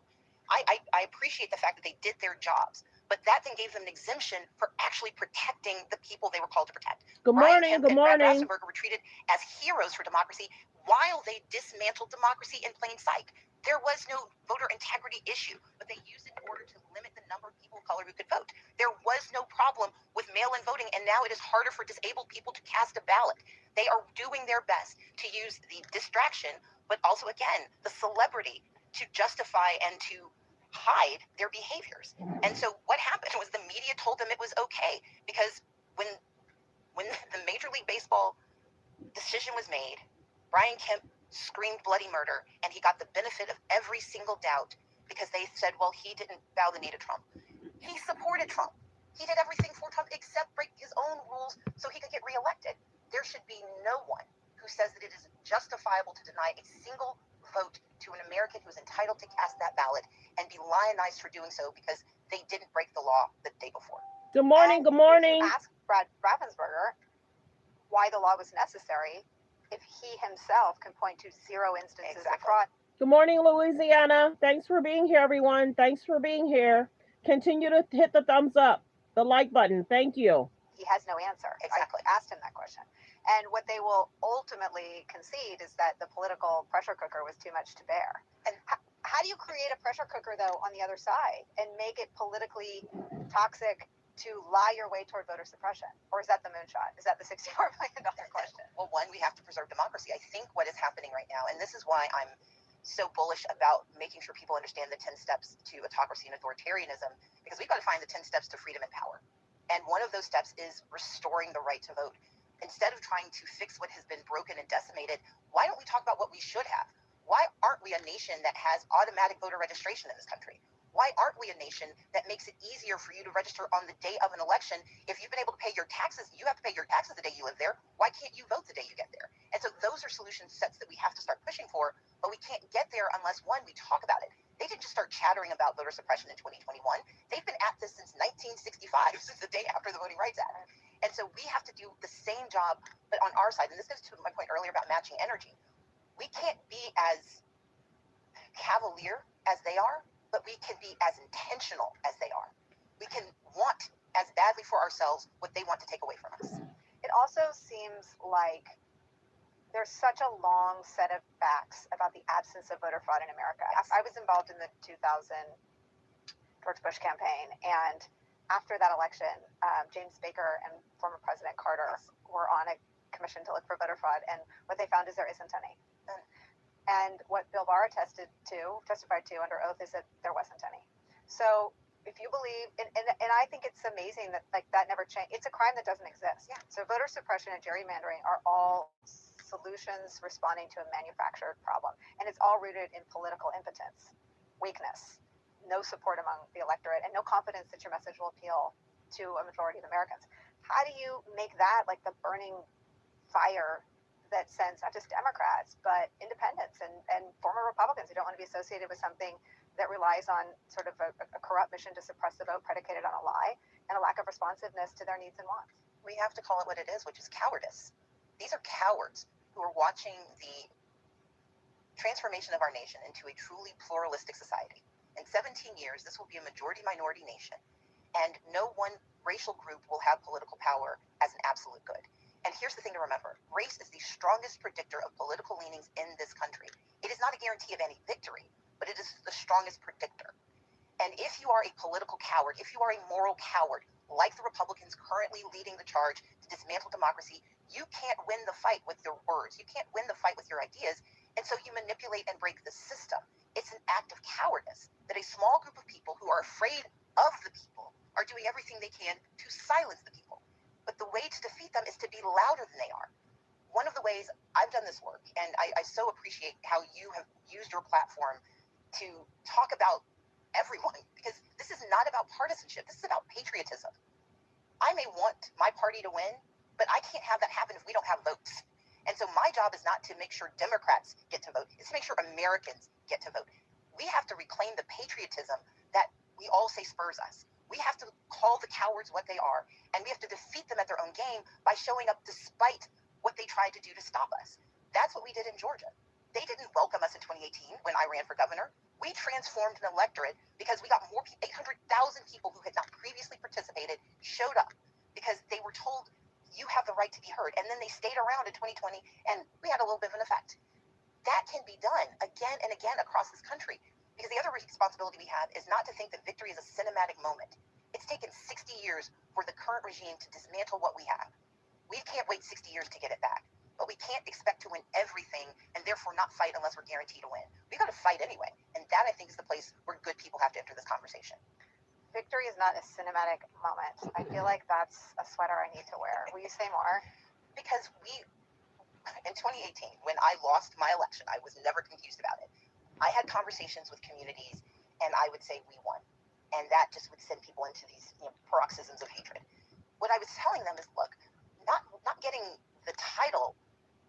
I appreciate the fact that they did their jobs, but that then gave them an exemption for actually protecting the people they were called to protect. Good morning. Good morning. Brad Raffensperger were treated as heroes for democracy while they dismantled democracy in plain sight. There was no voter integrity issue, but they used it in order to limit the number of people of color who could vote. There was no problem with mail-in voting, and now it is harder for disabled people to cast a ballot. They are doing their best to use the distraction, but also, again, the celebrity to justify and to hide their behaviors. And so what happened was the media told them it was okay, because when the Major League Baseball decision was made, Brian Kemp screamed bloody murder, and he got the benefit of every single doubt because they said, well, he didn't bow the knee to Trump. He supported Trump. He did everything for Trump except break his own rules so he could get reelected. There should be no one who says that it is justifiable to deny a single vote to an American who is entitled to cast that ballot and be lionized for doing so because they didn't break the law the day before. Good morning. Good morning. Ask Brad Raffensperger why the law was necessary if he himself can point to zero instances of fraud. Good morning, Louisiana. Thanks for being here, everyone. Thanks for being here. Continue to hit the thumbs up, the like button. Thank you. He has no answer. Exactly. I asked him that question. And what they will ultimately concede is that the political pressure cooker was too much to bear. And how do you create a pressure cooker, though, on the other side and make it politically toxic to lie your way toward voter suppression? Or is that the moonshot? Is that the $64 million question? Well, one, we have to preserve democracy. I think what is happening right now, and this is why I'm so bullish about making sure people understand the 10 steps to autocracy and authoritarianism, because we've got to find the 10 steps to freedom and power. And one of those steps is restoring the right to vote. Instead of trying to fix what has been broken and decimated, why don't we talk about what we should have? Why aren't we a nation that has automatic voter registration in this country? Why aren't we a nation that makes it easier for you to register on the day of an election? If you've been able to pay your taxes, you have to pay your taxes the day you live there. Why can't you vote the day you get there? And so those are solution sets that we have to start pushing for, but we can't get there unless, one, we talk about it. They didn't just start chattering about voter suppression in 2021. They've been at this since 1965, since the day after the Voting Rights Act. And so we have to do the same job, but on our side. And this goes to my point earlier about matching energy. We can't be as cavalier as they are, but we can be as intentional as they are. We can want as badly for ourselves what they want to take away from us. It also seems like there's such a long set of facts about the absence of voter fraud in America. Yes. I was involved in the 2000 George Bush campaign, and after that election, James Baker and former President Carter were on a commission to look for voter fraud, and what they found is there isn't any. And what Bill Barr testified to under oath, is that there wasn't any. So if you believe, and I think it's amazing that that never changed. It's a crime that doesn't exist. Yeah. So voter suppression and gerrymandering are all solutions responding to a manufactured problem, and it's all rooted in political impotence, weakness, no support among the electorate, and no confidence that your message will appeal to a majority of Americans. How do you make that like the burning fire that sends not just Democrats, but independents and former Republicans who don't want to be associated with something that relies on sort of a corrupt mission to suppress the vote predicated on a lie and a lack of responsiveness to their needs and wants? We have to call it what it is, which is cowardice. These are cowards who are watching the transformation of our nation into a truly pluralistic society. In 17 years, this will be a majority-minority nation, and no one racial group will have political power as an absolute good. And here's the thing to remember. Race is the strongest predictor of political leanings in this country. It is not a guarantee of any victory, but it is the strongest predictor. And if you are a political coward, if you are a moral coward, like the Republicans currently leading the charge to dismantle democracy, you can't win the fight with your words. You can't win the fight with your ideas. And so you manipulate and break the system. It's an act of cowardice that a small group of people who are afraid of the people are doing everything they can to silence the people. But the way to defeat them is to be louder than they are. One of the ways I've done this work, and I so appreciate how you have used your platform to talk about everyone, because this is not about partisanship. This is about patriotism. I may want my party to win, but I can't have that happen if we don't have votes. And so my job is not to make sure Democrats get to vote. It's to make sure Americans get to vote. We have to reclaim the patriotism that we all say spurs us. We have to call the cowards what they are, and we have to defeat them at their own game by showing up despite what they tried to do to stop us. That's what we did in Georgia. They didn't welcome us in 2018 when I ran for governor. We transformed an electorate because we got more 800,000 people who had not previously participated showed up because they were told you have the right to be heard. And then they stayed around in 2020, and we had a little bit of an effect. That can be done again and again across this country. Because the other responsibility we have is not to think that victory is a cinematic moment. It's taken 60 years for the current regime to dismantle what we have. We can't wait 60 years to get it back. But we can't expect to win everything and therefore not fight unless we're guaranteed to win. We got to fight anyway. And that, I think, is the place where good people have to enter this conversation. Victory is not a cinematic moment. I feel like that's a sweater I need to wear. Will you say more? Because in 2018, when I lost my election, I was never confused about it. I had conversations with communities, and I would say we won. And that just would send people into these paroxysms of hatred. What I was telling them is, look, not getting the title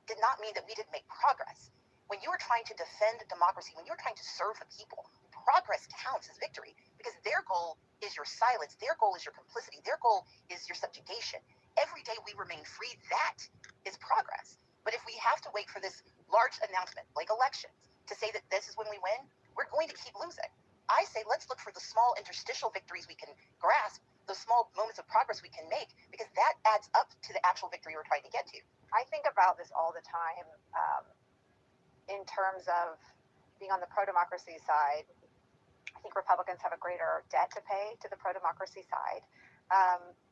did not mean that we didn't make progress. When you are trying to defend democracy, when you're trying to serve the people, progress counts as victory, because their goal is your silence. Their goal is your complicity. Their goal is your subjugation. every day we remain free, that is progress. But if we have to wait for this large announcement, like elections, to say that this is when we win, we're going to keep losing. I say let's look for the small interstitial victories we can grasp, those small moments of progress we can make, because that adds up to the actual victory we're trying to get to. I think about this all the time in terms of being on the pro-democracy side. I think Republicans have a greater debt to pay to the pro-democracy side.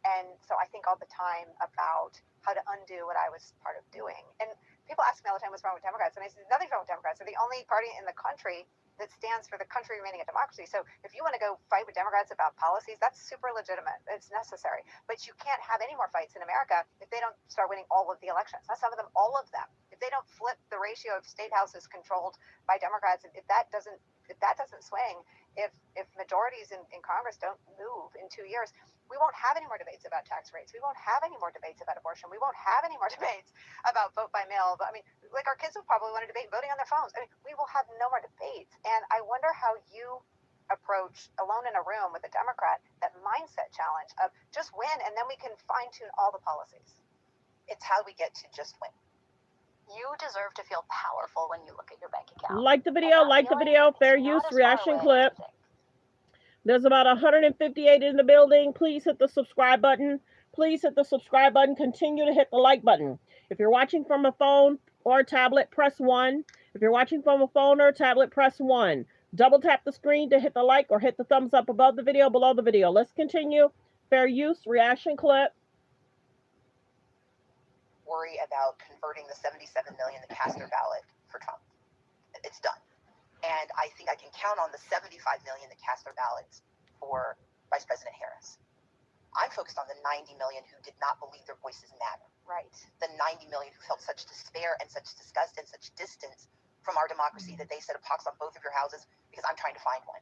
And so I think all the time about how to undo what I was part of doing. And people ask me all the time what's wrong with Democrats. And I say, nothing's wrong with Democrats. They're the only party in the country that stands for the country remaining a democracy. So if you want to go fight with Democrats about policies, that's super legitimate. It's necessary. But you can't have any more fights in America if they don't start winning all of the elections. Not some of them, all of them. If they don't flip the ratio of state houses controlled by Democrats, if that doesn't swing, if majorities in Congress don't move in 2 years, we won't have any more debates about tax rates. We won't have any more debates about abortion. We won't have any more debates about vote by mail. But I mean, like our kids will probably want to debate voting on their phones. I mean, we will have no more debates. And I wonder how you approach alone in a room with a Democrat that mindset challenge of just win and then we can fine tune all the policies. It's how we get to just win. You deserve to feel powerful when you look at your bank account. Like the video, fair use, reaction clip. There's about 158 in the building. Please hit the subscribe button. Please hit the subscribe button. Continue to hit the like button. If you're watching from a phone or a tablet, press 1. If you're watching from a phone or a tablet, press 1. Double tap the screen to hit the like or hit the thumbs up above the video, below the video. Let's continue. Fair use, reaction clip. Worry about converting the 77 million that cast their ballot for Trump. It's done. And I think I can count on the 75 million that cast their ballots for Vice President Harris. I'm focused on the 90 million who did not believe their voices matter. Right. The 90 million who felt such despair and such disgust and such distance from our democracy that they set a pox on both of your houses because I'm trying to find one.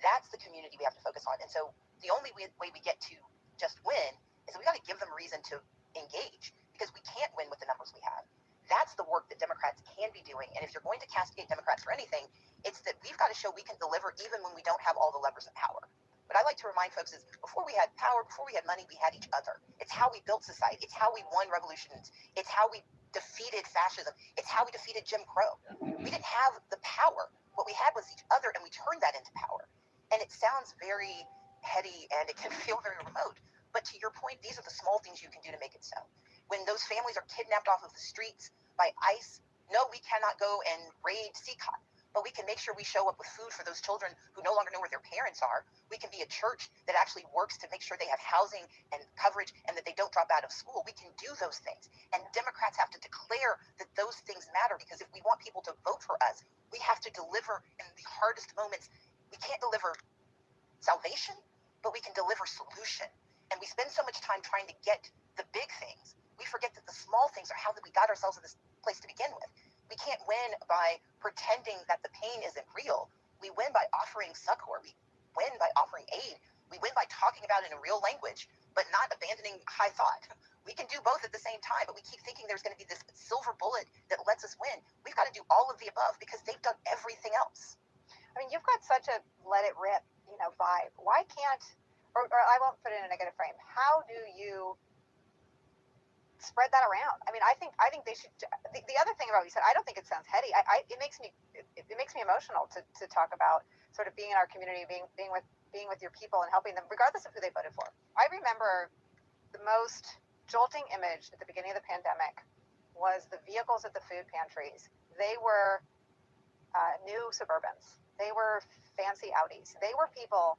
That's the community we have to focus on. And so the only way we get to just win is that we got to give them reason to engage, because we can't win with the numbers we have. That's the work that Democrats can be doing. And if you're going to castigate Democrats for anything, it's that we've got to show we can deliver even when we don't have all the levers of power. What I like to remind folks is before we had power, before we had money, we had each other. It's how we built society. It's how we won revolutions. It's how we defeated fascism. It's how we defeated Jim Crow. We didn't have the power. What we had was each other, and we turned that into power. And it sounds very heady, and it can feel very remote. But to your point, these are the small things you can do to make it so. When those families are kidnapped off of the streets by ICE, no, we cannot go and raid CCOT, but we can make sure we show up with food for those children who no longer know where their parents are. We can be a church that actually works to make sure they have housing and coverage and that they don't drop out of school. We can do those things. And Democrats have to declare that those things matter, because if we want people to vote for us, we have to deliver in the hardest moments. We can't deliver salvation, but we can deliver solution. And we spend so much time trying to get the big things. We forget that the small things are how that we got ourselves in this place to begin with. We can't win by pretending that the pain isn't real. We win by offering succor. We win by offering aid. We win by talking about it in a real language, but not abandoning high thought. We can do both at the same time, but we keep thinking there's going to be this silver bullet that lets us win. We've got to do all of the above because they've done everything else. I mean, you've got such a let it rip, vibe. Why can't, or I won't put it in a negative frame. How do you spread that around? I mean, I think they should. The other thing about what you said, I don't think it sounds heady. It makes me emotional to talk about sort of being in our community, being with your people and helping them, regardless of who they voted for. I remember the most jolting image at the beginning of the pandemic was the vehicles at the food pantries. They were new Suburbans. They were fancy Audis. They were people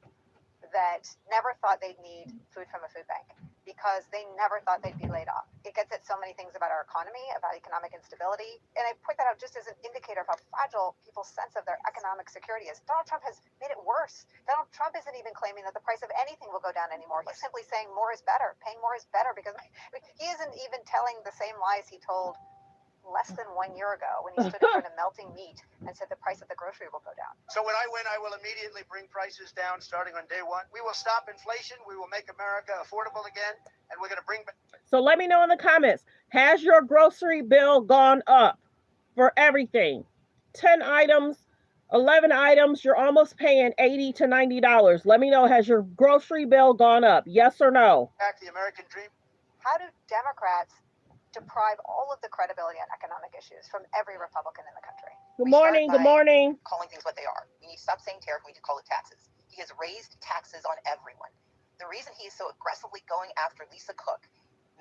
that never thought they'd need food from a food bank because they never thought they'd be laid off. It gets at so many things about our economy, about economic instability. And I point that out just as an indicator of how fragile people's sense of their economic security is. Donald Trump has made it worse. Donald Trump isn't even claiming that the price of anything will go down anymore. He's simply saying more is better. Paying more is better, because he isn't even telling the same lies he told less than 1 year ago when he stood in front of melting meat and said the price of the grocery will go down. So when I win, I will immediately bring prices down starting on day one. We will stop inflation. We will make America affordable again. And we're going to bring back. So let me know in the comments, has your grocery bill gone up for everything? 10 items, 11 items, you're almost paying $80 to $90. Let me know, has your grocery bill gone up? Yes or no? Back the American dream. how do Democrats deprive all of the credibility on economic issues from every Republican in the country? Good morning. Good morning. Calling things what they are. We need to stop saying tariff. We need to call it taxes. He has raised taxes on everyone. The reason he is so aggressively going after Lisa Cook,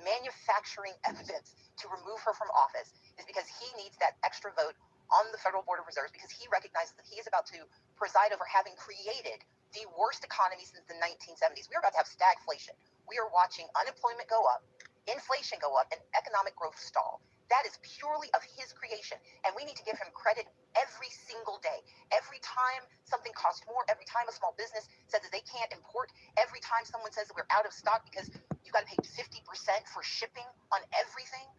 manufacturing evidence to remove her from office, is because he needs that extra vote on the Federal Board of Reserves, because he recognizes that he is about to preside over having created the worst economy since the 1970s. We're about to have stagflation. We are watching unemployment go up, inflation go up, and economic growth stall. That is purely of his creation, and we need to give him credit every single day. Every time something costs more, every time a small business says that they can't import, every time someone says that we're out of stock because you've got to pay 50% for shipping on everything,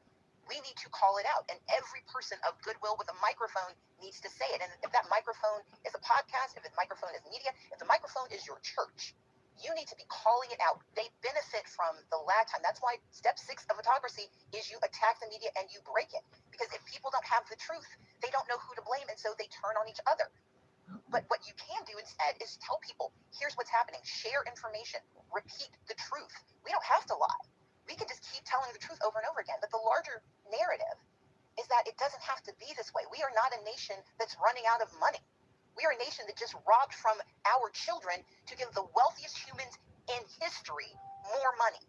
we need to call it out. And every person of goodwill with a microphone needs to say it. And if that microphone is a podcast, if the microphone is media, if the microphone is your church, you need to be calling it out. They benefit from the lag time. That's why step 6 of autocracy is you attack the media and you break it. Because if people don't have the truth, they don't know who to blame, and so they turn on each other. But what you can do instead is tell people, here's what's happening. Share information. Repeat the truth. We don't have to lie. We can just keep telling the truth over and over again. But the larger narrative is that it doesn't have to be this way. We are not a nation that's running out of money. We are a nation that just robbed from our children to give the wealthiest humans in history more money.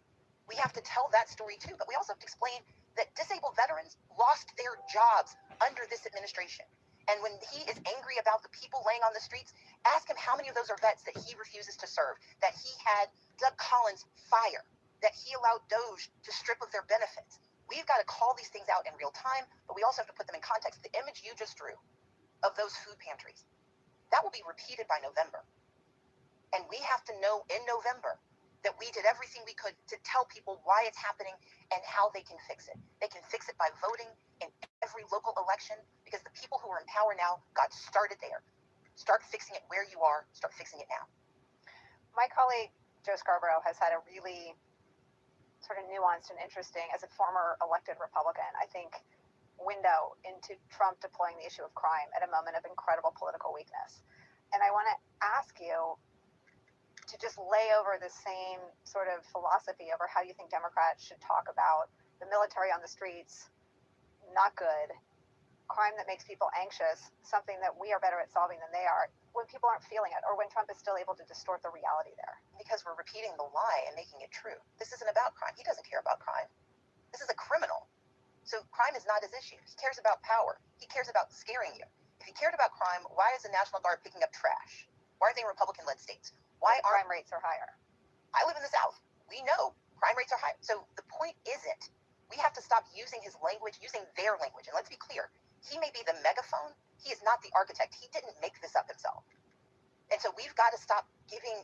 We have to tell that story too, but we also have to explain that disabled veterans lost their jobs under this administration. And when he is angry about the people laying on the streets, ask him how many of those are vets that he refuses to serve, that he had Doug Collins fire, that he allowed Doge to strip of their benefits. We've got to call these things out in real time, but we also have to put them in context. The image you just drew of those food pantries, that will be repeated by November. And we have to know in November that we did everything we could to tell people why it's happening and how they can fix it. They can fix it by voting in every local election, because the people who are in power now got started there. Start fixing it where you are. Start fixing it now. My colleague, Joe Scarborough, has had a really sort of nuanced and interesting, as a former elected Republican, I think, window into Trump deploying the issue of crime at a moment of incredible political weakness. And I want to ask you to just lay over the same sort of philosophy over how you think Democrats should talk about the military on the streets, not good, crime that makes people anxious, something that we are better at solving than they are, when people aren't feeling it, or when Trump is still able to distort the reality there. Because we're repeating the lie and making it true. This isn't about crime. He doesn't care about crime. This is a criminal. So crime is not his issue. He cares about power. He cares about scaring you. If he cared about crime, why is the National Guard picking up trash? Why are they in Republican-led states? Why aren't crime rates are higher? I live in the South. We know crime rates are high. So the point isn't, we have to stop using his language, using their language. And let's be clear, he may be the megaphone. He is not the architect. He didn't make this up himself. And so we've got to stop giving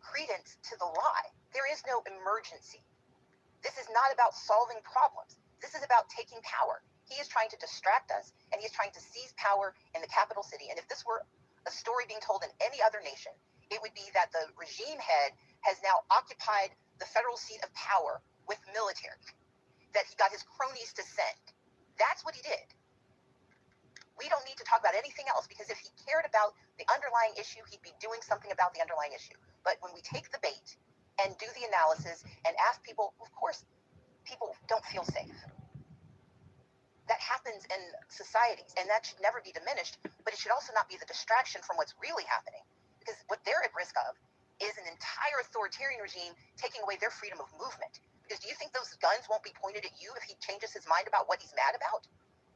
credence to the lie. There is no emergency. This is not about solving problems. This is about taking power. He is trying to distract us, and he is trying to seize power in the capital city. And if this were a story being told in any other nation, it would be that the regime head has now occupied the federal seat of power with military, that he got his cronies to send. That's what he did. We don't need to talk about anything else, because if he cared about the underlying issue, he'd be doing something about the underlying issue. But when we take the bait and do the analysis and ask people, of course, people don't feel safe. That happens in societies, and that should never be diminished, but it should also not be the distraction from what's really happening. Because what they're at risk of is an entire authoritarian regime taking away their freedom of movement. Because do you think those guns won't be pointed at you if he changes his mind about what he's mad about?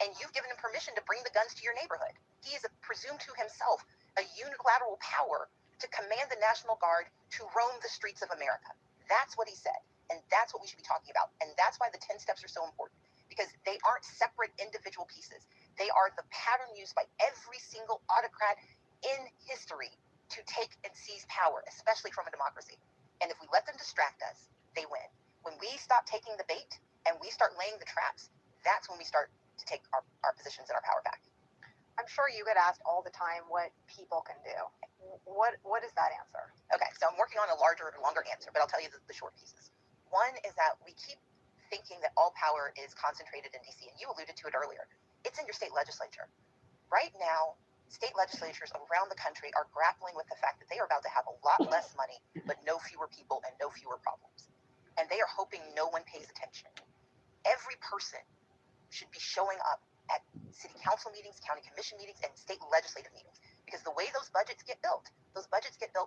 And you've given him permission to bring the guns to your neighborhood. He is presumed to himself a unilateral power to command the National Guard to roam the streets of America. That's what he said. And that's what we should be talking about. And that's why the 10 steps are so important, because they aren't separate individual pieces. They are the pattern used by every single autocrat in history to take and seize power, especially from a democracy. And if we let them distract us, they win. When we stop taking the bait and we start laying the traps, that's when we start to take our positions and our power back. I'm sure you get asked all the time what people can do. What is that answer? Okay, so I'm working on a longer answer, but I'll tell you the short pieces. One is that we keep thinking that all power is concentrated in DC, and you alluded to it earlier. It's in your state legislature. Right now, state legislatures around the country are grappling with the fact that they are about to have a lot less money, but no fewer people and no fewer problems. And they are hoping no one pays attention. person should be showing up at city council meetings, county commission meetings, and state legislative meetings. Because the way those budgets get built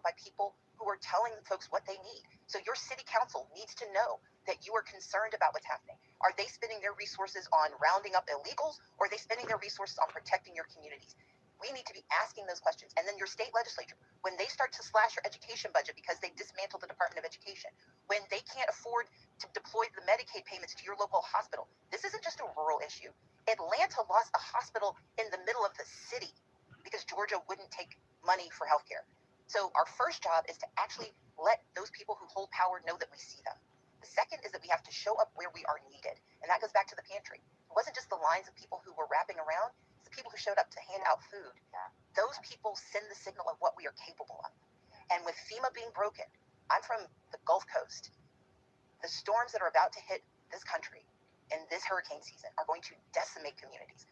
by people who are telling folks what they need. So your city council needs to know that you are concerned about what's happening. Are they spending their resources on rounding up illegals, or are they spending their resources on protecting your communities? We need to be asking those questions. And then your state legislature, when they start to slash your education budget because they dismantled the Department of Education, when they can't afford to deploy the Medicaid payments to your local hospital, this isn't just a rural issue. Atlanta lost a hospital in the middle of the city because Georgia wouldn't take money for healthcare. So our first job is to actually let those people who hold power know that we see them. The second is that we have to show up where we are needed. And that goes back to the pantry. It wasn't just the lines of people who were wrapping around. It's the people who showed up to hand out food. Those people send the signal of what we are capable of. And with FEMA being broken, I'm from the Gulf Coast. The storms that are about to hit this country in this hurricane season are going to decimate communities.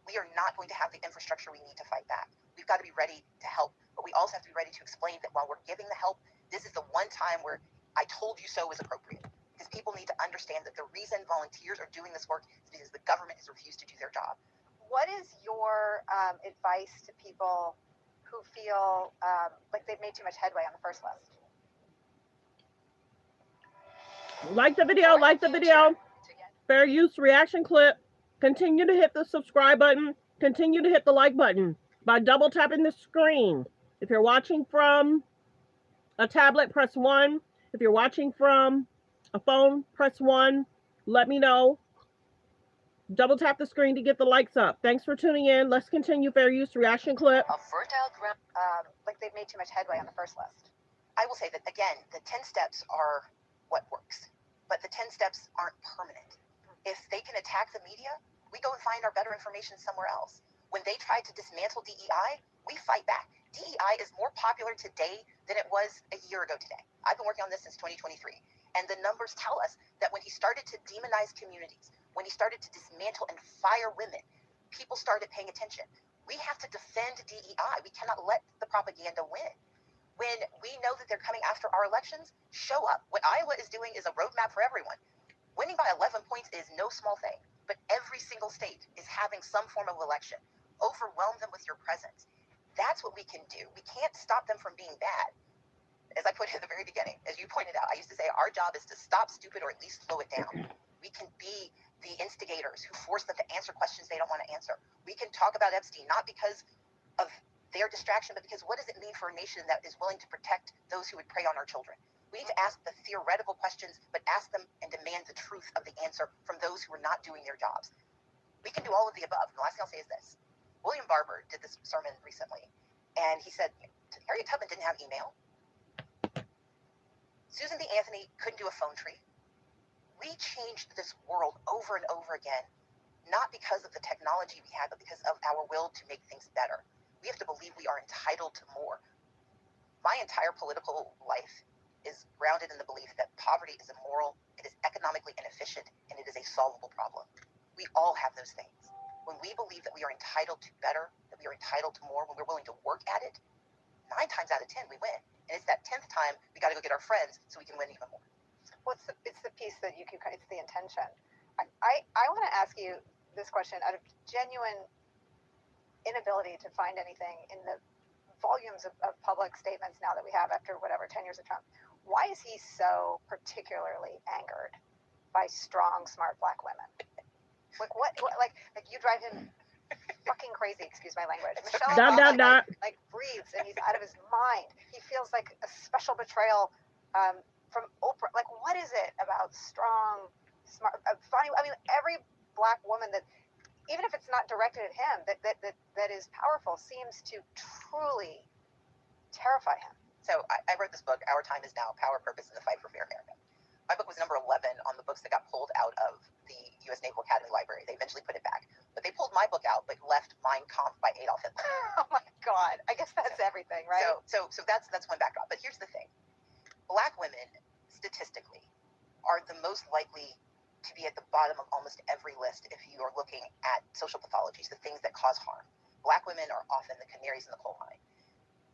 We are not going to have the infrastructure we need to fight back. We've got to be ready to help, but we also have to be ready to explain that while we're giving the help, this is the one time where I told you so is appropriate. Because people need to understand that the reason volunteers are doing this work is because the government has refused to do their job. What is your advice to people who feel like they've made too much headway on the first list? Like the video. Fair use reaction clip. Continue to hit the subscribe button. Continue to hit the like button by double tapping the screen. If you're watching from a tablet, press 1. If you're watching from a phone, press 1. Let me know. Double tap the screen to get the likes up. Thanks for tuning in. Let's continue fair use reaction clip. A fertile ground. Like they've made too much headway on the first list. I will say that, again, the 10 steps are what works, but the 10 steps aren't permanent. If they can attack the media, we go and find our better information somewhere else. When they tried to dismantle DEI, we fight back. DEI is more popular today than it was a year ago today. I've been working on this since 2023. And the numbers tell us that when he started to demonize communities, when he started to dismantle and fire women, people started paying attention. We have to defend DEI. We cannot let the propaganda win. When we know that they're coming after our elections, show up. What Iowa is doing is a roadmap for everyone. Winning by 11 points is no small thing, but every single state is having some form of election. Overwhelm them with your presence. That's what we can do. We can't stop them from being bad. As I put at the very beginning, as you pointed out, I used to say our job is to stop stupid or at least slow it down. We can be the instigators who force them to answer questions they don't want to answer. We can talk about Epstein, not because of their distraction, but because what does it mean for a nation that is willing to protect those who would prey on our children? We need to ask the theoretical questions, but ask them and demand the truth of the answer from those who are not doing their jobs. We can do all of the above. And the last thing I'll say is this. William Barber did this sermon recently, and he said, Harriet Tubman didn't have email. Susan B. Anthony couldn't do a phone tree. We changed this world over and over again, not because of the technology we had, but because of our will to make things better. We have to believe we are entitled to more. My entire political life is grounded in the belief that poverty is immoral, it is economically inefficient, and it is a solvable problem. We all have those things. When we believe that we are entitled to better, that we are entitled to more, when we're willing to work at it, 9 times out of 10 we win. And it's that 10th time we got to go get our friends so we can win even more. Well, it's the piece that you can. It's the intention. I want to ask you this question out of genuine inability to find anything in the volumes of public statements now that we have after 10 years of Trump. Why is he so particularly angered by strong, smart Black women? Like what like you drive him fucking crazy, excuse my language. Michelle Obama like breathes and he's out of his mind. He feels like a special betrayal from Oprah. Like, what is it about strong, smart, funny? I mean, every Black woman that, even if it's not directed at him, that is powerful, seems to truly terrify him. So I wrote this book, Our Time Is Now, Power, Purpose, and the Fight for Fair America. My book was number 11 on the books that got pulled out of the U.S. Naval Academy Library. They eventually put it back. But they pulled my book out, but left Mein Kampf by Adolf Hitler. Oh my God. I guess that's everything, right? So that's one backdrop. But here's the thing. Black women, statistically, are the most likely to be at the bottom of almost every list if you are looking at social pathologies, the things that cause harm. Black women are often the canaries in the coal mine.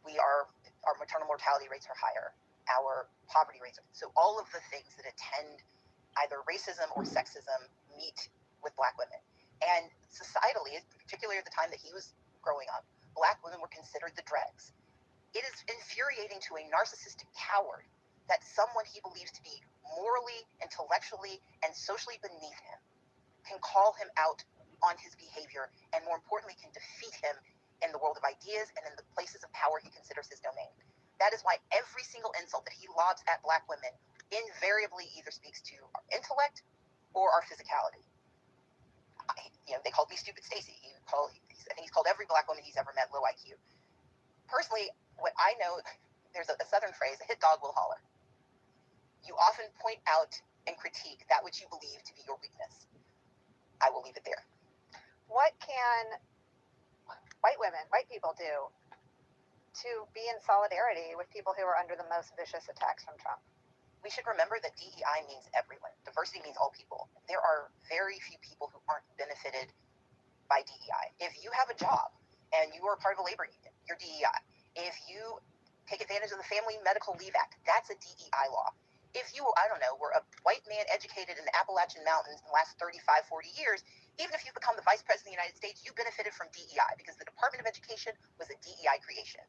Our maternal mortality rates are higher. Our poverty rates. So all of the things that attend either racism or sexism meet with Black women. And societally, particularly at the time that he was growing up, Black women were considered the dregs. It is infuriating to a narcissistic coward that someone he believes to be morally, intellectually, and socially beneath him can call him out on his behavior, and more importantly, can defeat him in the world of ideas and in the places of power he considers his domain. That is why every single insult that he lobs at Black women invariably either speaks to our intellect or our physicality. They called me Stupid Stacy. I think he's called every Black woman he's ever met low IQ. Personally, what I know, there's a Southern phrase, a hit dog will holler. You often point out and critique that which you believe to be your weakness. I will leave it there. What can white people do to be in solidarity with people who are under the most vicious attacks from Trump? We should remember that DEI means everyone. Diversity means all people. There are very few people who aren't benefited by DEI. If you have a job and you are part of a labor union, you're DEI. If you take advantage of the Family Medical Leave Act, that's a DEI law. If you, were a white man educated in the Appalachian Mountains in the last 35, 40 years, even if you've become the Vice President of the United States, you benefited from DEI because the Department of Education was a DEI creation.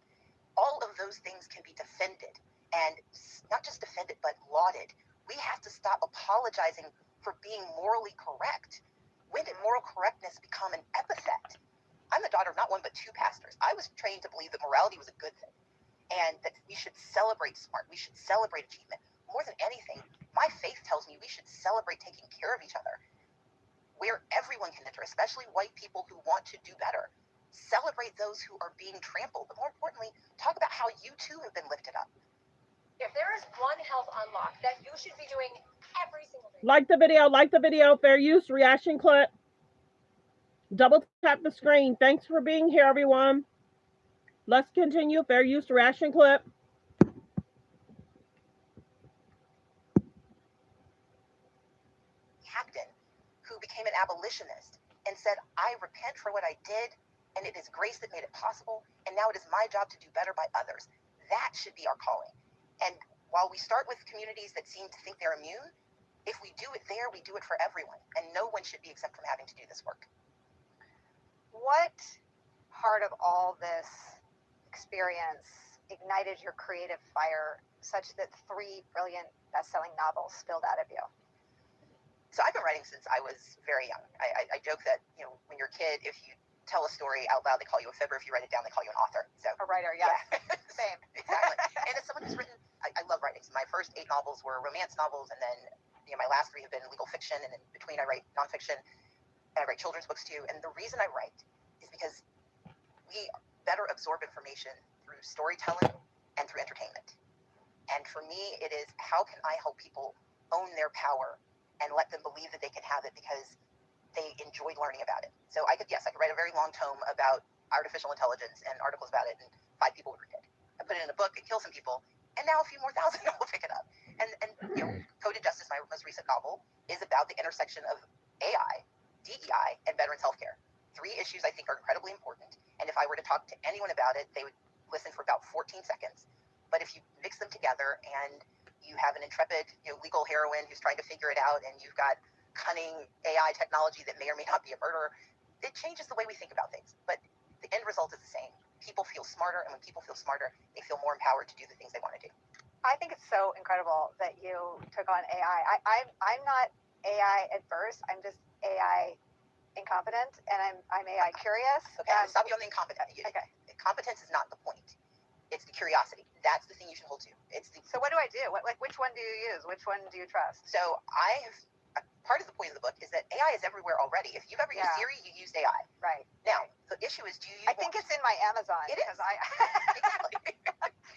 All of those things can be defended, and not just defended, but lauded. We have to stop apologizing for being morally correct. When did moral correctness become an epithet? I'm the daughter of not one, but two pastors. I was trained to believe that morality was a good thing and that we should celebrate smart. We should celebrate achievement. More than anything, my faith tells me we should celebrate taking care of each other, where everyone can enter, especially white people who want to do better. Celebrate those who are being trampled, but more importantly, talk about how you too have been lifted up. If there is one health unlock that you should be doing every single day. Like the video, fair use, reaction clip. Double tap the screen. Thanks for being here, everyone. Let's continue, fair use, reaction clip. Captain, who became an abolitionist and said, I repent for what I did, and it is grace that made it possible, and now it is my job to do better by others. That should be our calling. And while we start with communities that seem to think they're immune, if we do it there, we do it for everyone, and no one should be exempt from having to do this work. What part of all this experience ignited your creative fire such that 3 brilliant best-selling novels spilled out of you? So I've been writing since I was very young. I joke that, when you're a kid, if you tell a story out loud, they call you a fibber. If you write it down, they call you an author. So a writer, yeah. Same. Exactly. And as someone who's written, I love writing. So my first 8 novels were romance novels, and then my last 3 have been legal fiction, and in between I write nonfiction, and I write children's books too. And the reason I write is because we better absorb information through storytelling and through entertainment. And for me, it is, how can I help people own their power and let them believe that they can have it because they enjoyed learning about it. So I could write a very long tome about artificial intelligence and articles about it, and 5 people would read it. I put it in a book, it kills some people, and now a few more thousand will pick it up. And Coded Justice, my most recent novel, is about the intersection of AI, DEI, and veterans healthcare. 3 issues I think are incredibly important, and if I were to talk to anyone about it, they would listen for about 14 seconds. But if you mix them together and you have an intrepid, legal heroine who's trying to figure it out, and you've got cunning AI technology that may or may not be a murderer, it changes the way we think about things. But the end result is the same. People feel smarter, and when people feel smarter, they feel more empowered to do the things they want to do. I think it's so incredible that you took on AI. I'm not AI adverse. I'm just AI incompetent, and I'm AI curious. Okay, stop you on the incompetent. Okay. Competence is not the point. It's the curiosity. That's the thing you should hold to. So what do I do? Which one do you use? Which one do you trust? So part of the point of the book is that AI is everywhere already. If you've ever used Siri, you used AI. Right. Now, the issue is, I think it's in my Amazon. It is. Exactly.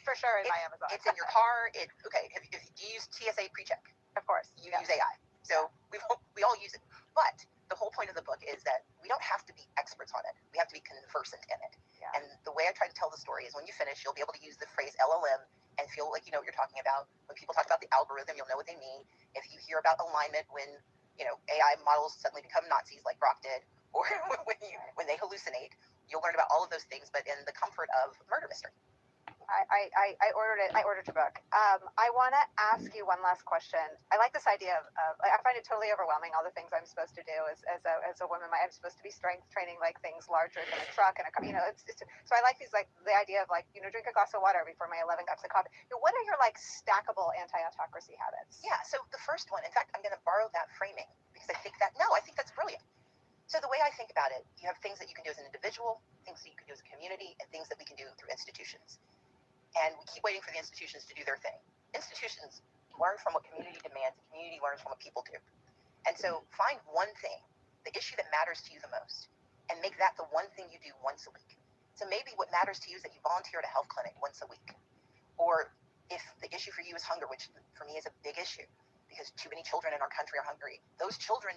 For sure in my Amazon. It's in your car. Do you use TSA PreCheck? Of course. You use AI. So we all use it. But the whole point of the book is that we don't have to be experts on it. We have to be conversant in it. Yeah. And the way I try to tell the story is, when you finish, you'll be able to use the phrase LLM and feel like you know what you're talking about. When people talk about the algorithm, you'll know what they mean. If you hear about alignment, when AI models suddenly become Nazis like Grok did, or when they hallucinate, you'll learn about all of those things, but in the comfort of murder mystery. I ordered it. I ordered your book. I want to ask you one last question. I like this idea of I find it totally overwhelming. All the things I'm supposed to do as a woman. I'm supposed to be strength training like things larger than a truck and a it's so I like these like the idea of like drink a glass of water before my 11 cups of coffee. What are your like stackable anti-autocracy habits? Yeah. So the first one, in fact, I'm going to borrow that framing because I think that's brilliant. So the way I think about it, you have things that you can do as an individual, things that you can do as a community, and things that we can do through institutions. And we keep waiting for the institutions to do their thing. Institutions learn from what community demands, and community learns from what people do. And so find one thing, the issue that matters to you the most, and make that the one thing you do once a week. So maybe what matters to you is that you volunteer at a health clinic once a week. Or if the issue for you is hunger, which for me is a big issue, because too many children in our country are hungry. Those children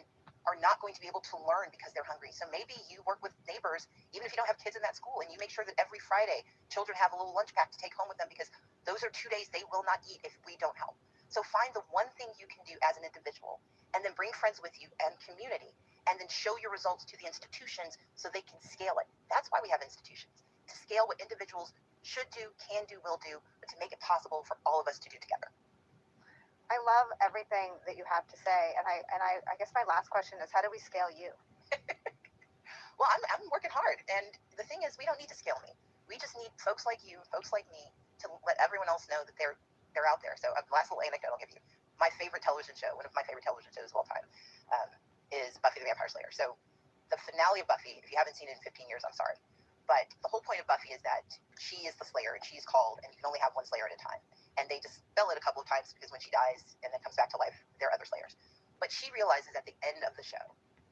are not going to be able to learn because they're hungry. So maybe you work with neighbors, even if you don't have kids in that school, and you make sure that every Friday children have a little lunch pack to take home with them, because those are 2 days they will not eat if we don't help. So find the one thing you can do as an individual, and then bring friends with you and community, and then show your results to the institutions so they can scale it. That's why we have institutions, to scale what individuals should do, can do, will do, but to make it possible for all of us to do together. I love everything that you have to say, and I guess my last question is, how do we scale you? Well, I'm working hard, and the thing is, we don't need to scale me. We just need folks like you, folks like me, to let everyone else know that they're out there. So, last little anecdote I'll give you. My favorite television show, one of my favorite television shows of all time, is Buffy the Vampire Slayer. So, the finale of Buffy, if you haven't seen it in 15 years, I'm sorry, but the whole point of Buffy is that she is the Slayer, and she's called, and you can only have one Slayer at a time. And they just spell it a couple of times because when she dies and then comes back to life, there are other Slayers. But she realizes at the end of the show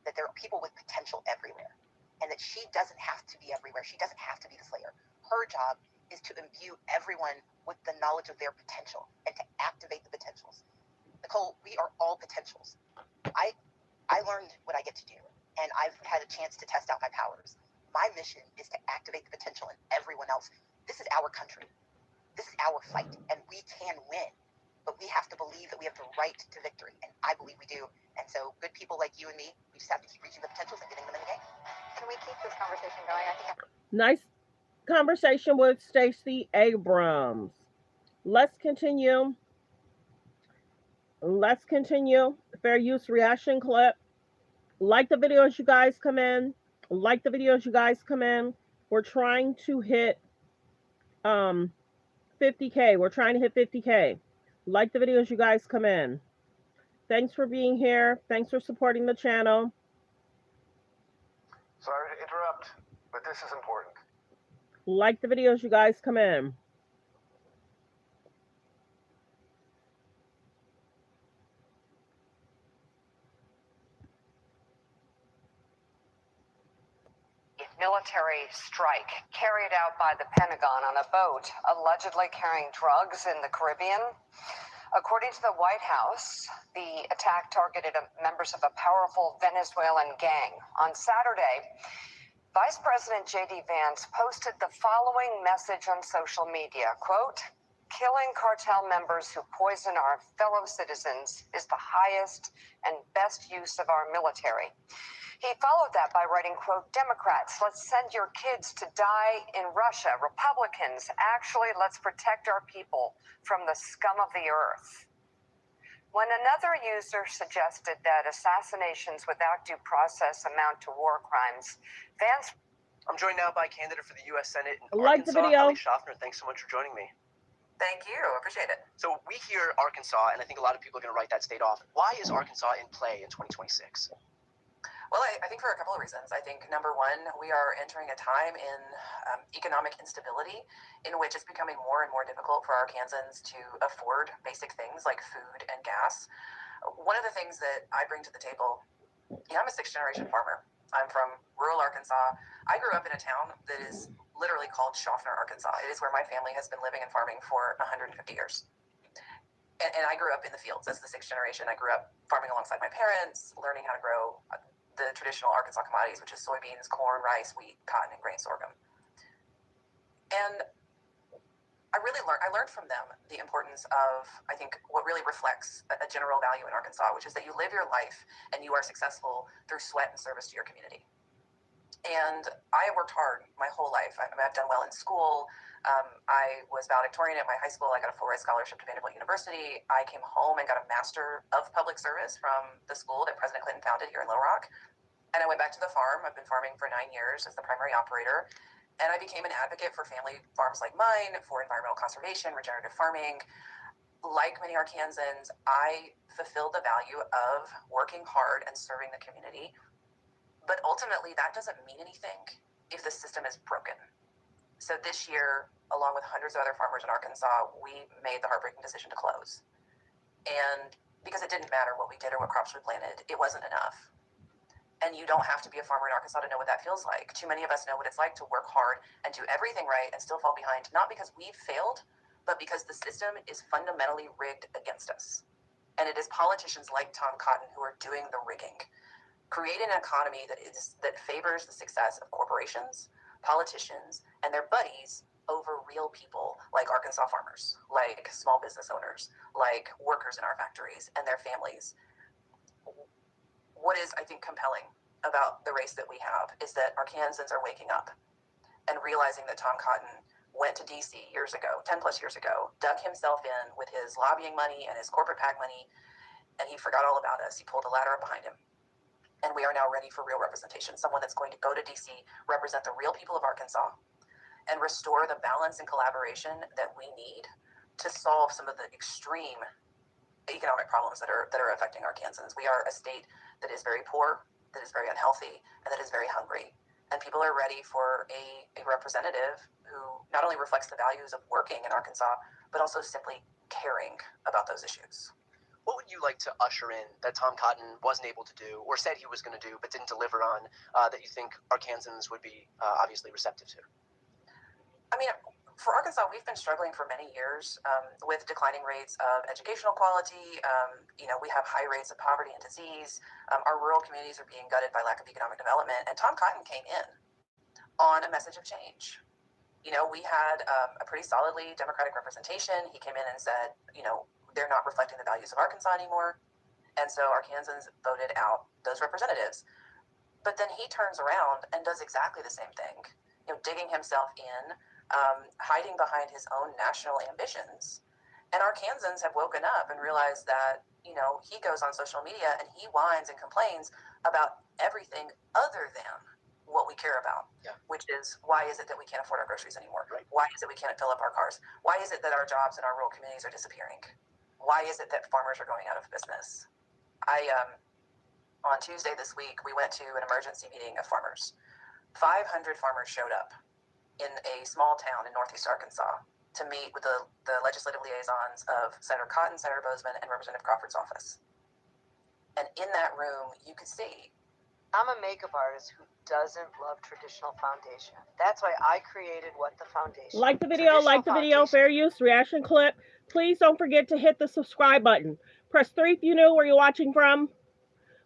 that there are people with potential everywhere, and that she doesn't have to be everywhere. She doesn't have to be the Slayer. Her job is to imbue everyone with the knowledge of their potential and to activate the potentials. Nicole, we are all potentials. I learned what I get to do, and I've had a chance to test out my powers. My mission is to activate the potential in everyone else. This is our country. This is our fight, and we can win. But we have to believe that we have the right to victory, and I believe we do. And so good people like you and me, we just have to keep reaching the potentials and getting them in the game. Can we keep this conversation going? Nice conversation with Stacey Abrams. Let's continue. Fair use reaction clip. Like the video as you guys come in. We're trying to hit 50K. We're trying to hit 50K. Like the videos you guys come in. Thanks for being here. Thanks for supporting the channel. Sorry to interrupt, but this is important. Like the videos you guys come in. Military strike carried out by the Pentagon on a boat allegedly carrying drugs in the Caribbean. According to the White House, the attack targeted members of a powerful Venezuelan gang. On Saturday, Vice President J.D. Vance posted the following message on social media, quote, "Killing cartel members who poison our fellow citizens is the highest and best use of our military." He followed that by writing, quote, "Democrats, let's send your kids to die in Russia. Republicans, actually, let's protect our people from the scum of the earth." When another user suggested that assassinations without due process amount to war crimes, Vance... I'm joined now by candidate for the U.S. Senate in like Arkansas, the video. Kelly Schaffner. Thanks so much for joining me. Thank you. Appreciate it. So we hear Arkansas, and I think a lot of people are going to write that state off. Why is Arkansas in play in 2026? Well, I think for a couple of reasons. I think, number one, we are entering a time in economic instability in which it's becoming more and more difficult for Arkansans to afford basic things like food and gas. One of the things that I bring to the table, I'm a sixth-generation farmer. I'm from rural Arkansas. I grew up in a town that is literally called Schaffner, Arkansas. It is where my family has been living and farming for 150 years. And I grew up in the fields as the sixth generation. I grew up farming alongside my parents, learning how to grow the traditional Arkansas commodities, which is soybeans, corn, rice, wheat, cotton, and grain sorghum. And I learned from them the importance of, I think, what really reflects a general value in Arkansas, which is that you live your life and you are successful through sweat and service to your community. And I worked hard my whole life. I've done well in school. I was valedictorian at my high school. I got a full ride scholarship to Vanderbilt University. I came home and got a Master of Public Service from the school that President Clinton founded here in Little Rock. And I went back to the farm. I've been farming for 9 years as the primary operator. And I became an advocate for family farms like mine, for environmental conservation, regenerative farming. Like many Arkansans, I fulfilled the value of working hard and serving the community. But ultimately, that doesn't mean anything if the system is broken. So this year, along with hundreds of other farmers in Arkansas, we made the heartbreaking decision to close. And because it didn't matter what we did or what crops we planted, it wasn't enough. And you don't have to be a farmer in Arkansas to know what that feels like. Too many of us know what it's like to work hard and do everything right and still fall behind, not because we've failed, but because the system is fundamentally rigged against us. And it is politicians like Tom Cotton who are doing the rigging. Create an economy that favors the success of corporations, politicians, and their buddies over real people like Arkansas farmers, like small business owners, like workers in our factories and their families. What is, I think, compelling about the race that we have is that Arkansans are waking up and realizing that Tom Cotton went to DC years ago, 10 plus years ago, dug himself in with his lobbying money and his corporate PAC money, and he forgot all about us. He pulled a ladder up behind him. And we are now ready for real representation, someone that's going to go to DC, represent the real people of Arkansas, and restore the balance and collaboration that we need to solve some of the extreme economic problems that are affecting Arkansans. We are a state that is very poor, that is very unhealthy, and that is very hungry. And people are ready for a representative who not only reflects the values of working in Arkansas, but also simply caring about those issues. What would you like to usher in that Tom Cotton wasn't able to do or said he was going to do but didn't deliver on that you think Arkansans would be obviously receptive to? I mean, for Arkansas, we've been struggling for many years with declining rates of educational quality. We have high rates of poverty and disease. Our rural communities are being gutted by lack of economic development. And Tom Cotton came in on a message of change. We had a pretty solidly Democratic representation. He came in and said, they're not reflecting the values of Arkansas anymore. And so Arkansans voted out those representatives. But then he turns around and does exactly the same thing, digging himself in, hiding behind his own national ambitions. And Arkansans have woken up and realized that, he goes on social media and he whines and complains about everything other than what we care about, which is why is it that we can't afford our groceries anymore? Right. Why is it we can't fill up our cars? Why is it that our jobs in our rural communities are disappearing? Why is it that farmers are going out of business? On Tuesday this week, we went to an emergency meeting of farmers. 500 farmers showed up in a small town in northeast Arkansas to meet with the legislative liaisons of Senator Cotton, Senator Bozeman, and Representative Crawford's office. And in that room, you could see. I'm a makeup artist who doesn't love traditional foundation. That's why I created What the Foundation. Like the video, fair use, reaction clip. Please don't forget to hit the subscribe button. Press 3 if you know where you're watching from.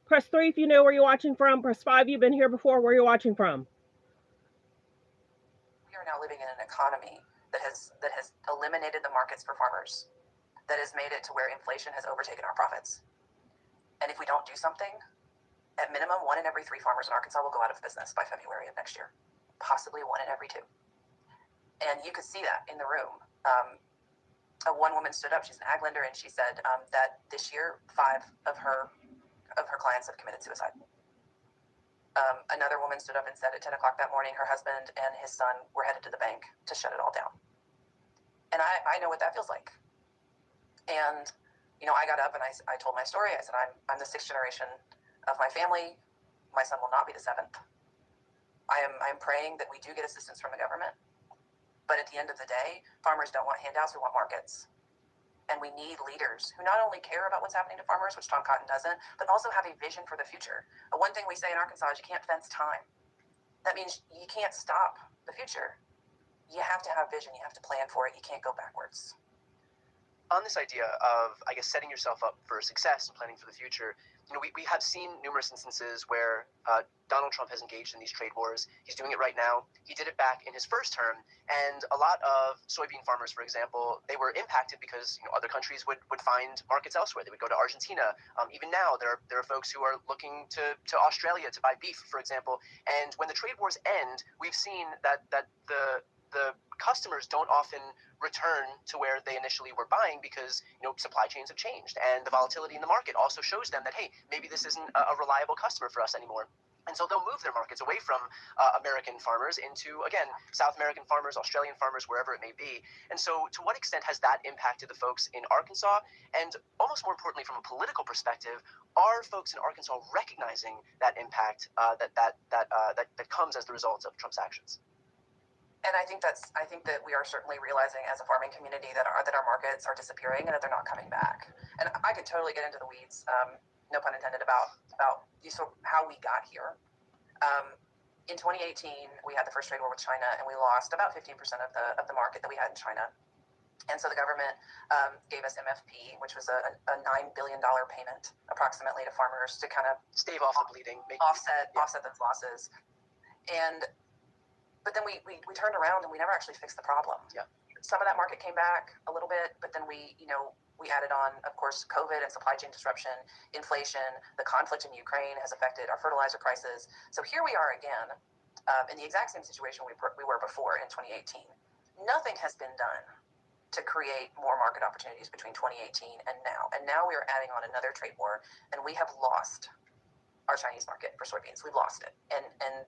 Press 3 if you know where you're watching from. Press 5 you've been here before, where you're watching from. We are now living in an economy that has eliminated the markets for farmers, that has made it to where inflation has overtaken our profits. And if we don't do something, at minimum, 1 in every 3 farmers in Arkansas will go out of business by February of next year, possibly 1 in every 2. And you could see that in the room. One woman stood up, she's an ag lender, and she said that this year, 5 of her clients have committed suicide. Another woman stood up and said at 10 o'clock that morning, her husband and his son were headed to the bank to shut it all down. And I know what that feels like. And, I got up and I told my story. I said, I'm the 6th generation of my family. My son will not be the 7th. I'm praying that we do get assistance from the government. But at the end of the day, farmers don't want handouts, we want markets. And we need leaders who not only care about what's happening to farmers, which Tom Cotton doesn't, but also have a vision for the future. One thing we say in Arkansas is you can't fence time. That means you can't stop the future. You have to have vision, you have to plan for it, you can't go backwards. On this idea of, setting yourself up for success and planning for the future, we have seen numerous instances where Donald Trump has engaged in these trade wars. He's doing it right now. He did it back in his first term, and a lot of soybean farmers, for example, they were impacted because other countries would find markets elsewhere. They would go to Argentina. Even now, there are folks who are looking to Australia to buy beef, for example. And when the trade wars end, we've seen that the customers don't often return to where they initially were buying because supply chains have changed, and the volatility in the market also shows them that, hey, maybe this isn't a reliable customer for us anymore. And so they'll move their markets away from American farmers into, again, South American farmers, Australian farmers, wherever it may be. And so to what extent has that impacted the folks in Arkansas? And almost more importantly, from a political perspective, are folks in Arkansas recognizing that impact that comes as the result of Trump's actions? And I think that we are certainly realizing as a farming community that our markets are disappearing and that they're not coming back. And I could totally get into the weeds, no pun intended, about how we got here. In 2018, we had the first trade war with China, and we lost about 15% of the market that we had in China. And so the government gave us MFP, which was a $9 billion payment approximately to farmers to kind of stave off the bleeding, offset those losses. But then we turned around and we never actually fixed the problem. Yeah. Some of that market came back a little bit, but then we added on, of course, COVID and supply chain disruption, inflation. The conflict in Ukraine has affected our fertilizer prices. So here we are again in the exact same situation we were before in 2018. Nothing has been done to create more market opportunities between 2018 and now. And now we are adding on another trade war, and we have lost our Chinese market for soybeans. We've lost it. And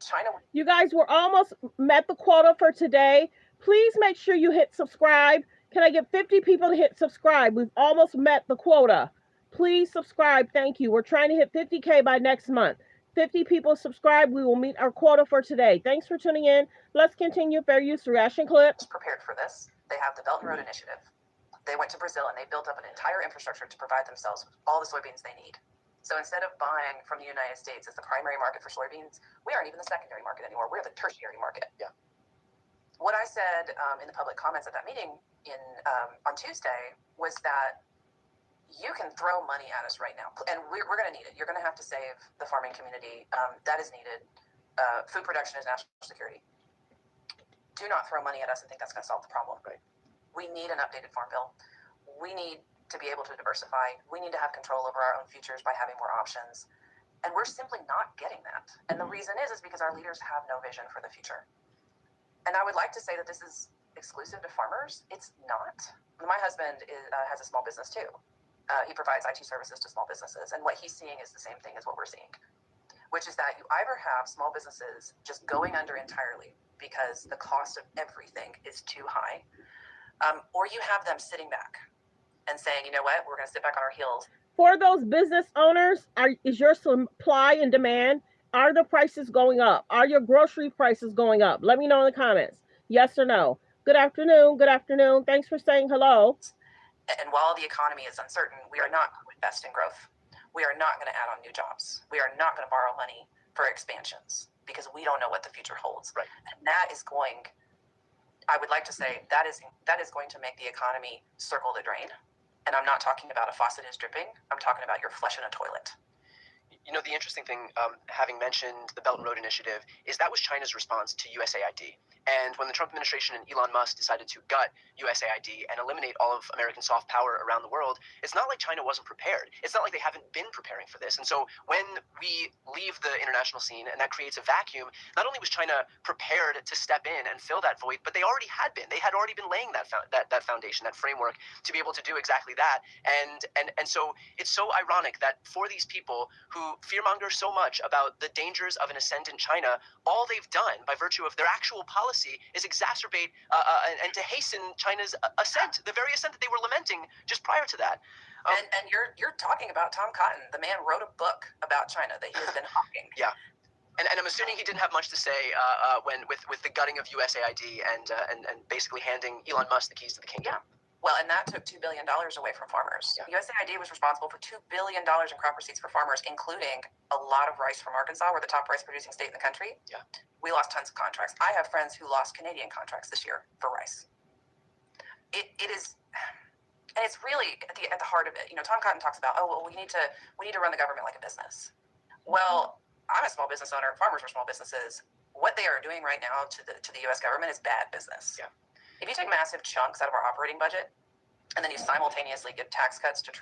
China. You guys, we're almost met the quota for today. Please make sure you hit subscribe. Can I get 50 people to hit subscribe? We've almost met the quota. Please subscribe. Thank you. We're trying to hit 50K by next month. 50 people subscribe. We will meet our quota for today. Thanks for tuning in. Let's continue. Fair use reaction clip. Prepared for this. They have the Belt and Road Initiative. They went to Brazil and they built up an entire infrastructure to provide themselves with all the soybeans they need. So instead of buying from the United States as the primary market for soybeans, we aren't even the secondary market anymore. We're the tertiary market. Yeah. What I said in the public comments at that meeting on Tuesday was that you can throw money at us right now, and we're going to need it. You're going to have to save the farming community. That is needed. Food production is national security. Do not throw money at us and think that's going to solve the problem. Right. We need an updated farm bill. We need to be able to diversify. We need to have control over our own futures by having more options. And we're simply not getting that. And the reason is because our leaders have no vision for the future. And I would like to say that this is exclusive to farmers. It's not. My husband has a small business too. He provides IT services to small businesses. And what he's seeing is the same thing as what we're seeing, which is that you either have small businesses just going under entirely because the cost of everything is too high, or you have them sitting back and saying, you know what, we're going to sit back on our heels. For those business owners, is your supply and demand, are the prices going up? Are your grocery prices going up? Let me know in the comments. Yes or no. Good afternoon. Good afternoon. Thanks for saying hello. And while the economy is uncertain, we are not going to invest in growth. We are not going to add on new jobs. We are not going to borrow money for expansions because we don't know what the future holds. Right. And that is going, I would like to say, that is going to make the economy circle the drain. And I'm not talking about a faucet is dripping. I'm talking about your flush in a toilet. The interesting thing, having mentioned the Belt and Road Initiative, is that was China's response to USAID. And when the Trump administration and Elon Musk decided to gut USAID and eliminate all of American soft power around the world, it's not like China wasn't prepared. It's not like they haven't been preparing for this. And so when we leave the international scene and that creates a vacuum, not only was China prepared to step in and fill that void, but they already had been. They had already been laying that foundation, that framework to be able to do exactly that. And so it's so ironic that for these people who fearmonger so much about the dangers of an ascendant China, all they've done by virtue of their actual policy is exacerbate and to hasten China's ascent, the very ascent that they were lamenting just prior to that. And you're talking about Tom Cotton. The man wrote a book about China that he has been hawking. Yeah. And I'm assuming he didn't have much to say when with the gutting of USAID and basically handing Elon Musk the keys to the kingdom. Yeah. Well, and that took $2 billion away from farmers. Yeah. USAID was responsible for $2 billion in crop receipts for farmers, including a lot of rice from Arkansas. We're the top rice producing state in the country. Yeah. We lost tons of contracts. I have friends who lost Canadian contracts this year for rice. It is, And it's really at the heart of it. You know, Tom Cotton talks about, oh, well, we need to run the government like a business. Well, I'm a small business owner. Farmers are small businesses. What they are doing right now to the U.S. government is bad business. Yeah. If you take massive chunks out of our operating budget, and then you simultaneously give tax cuts to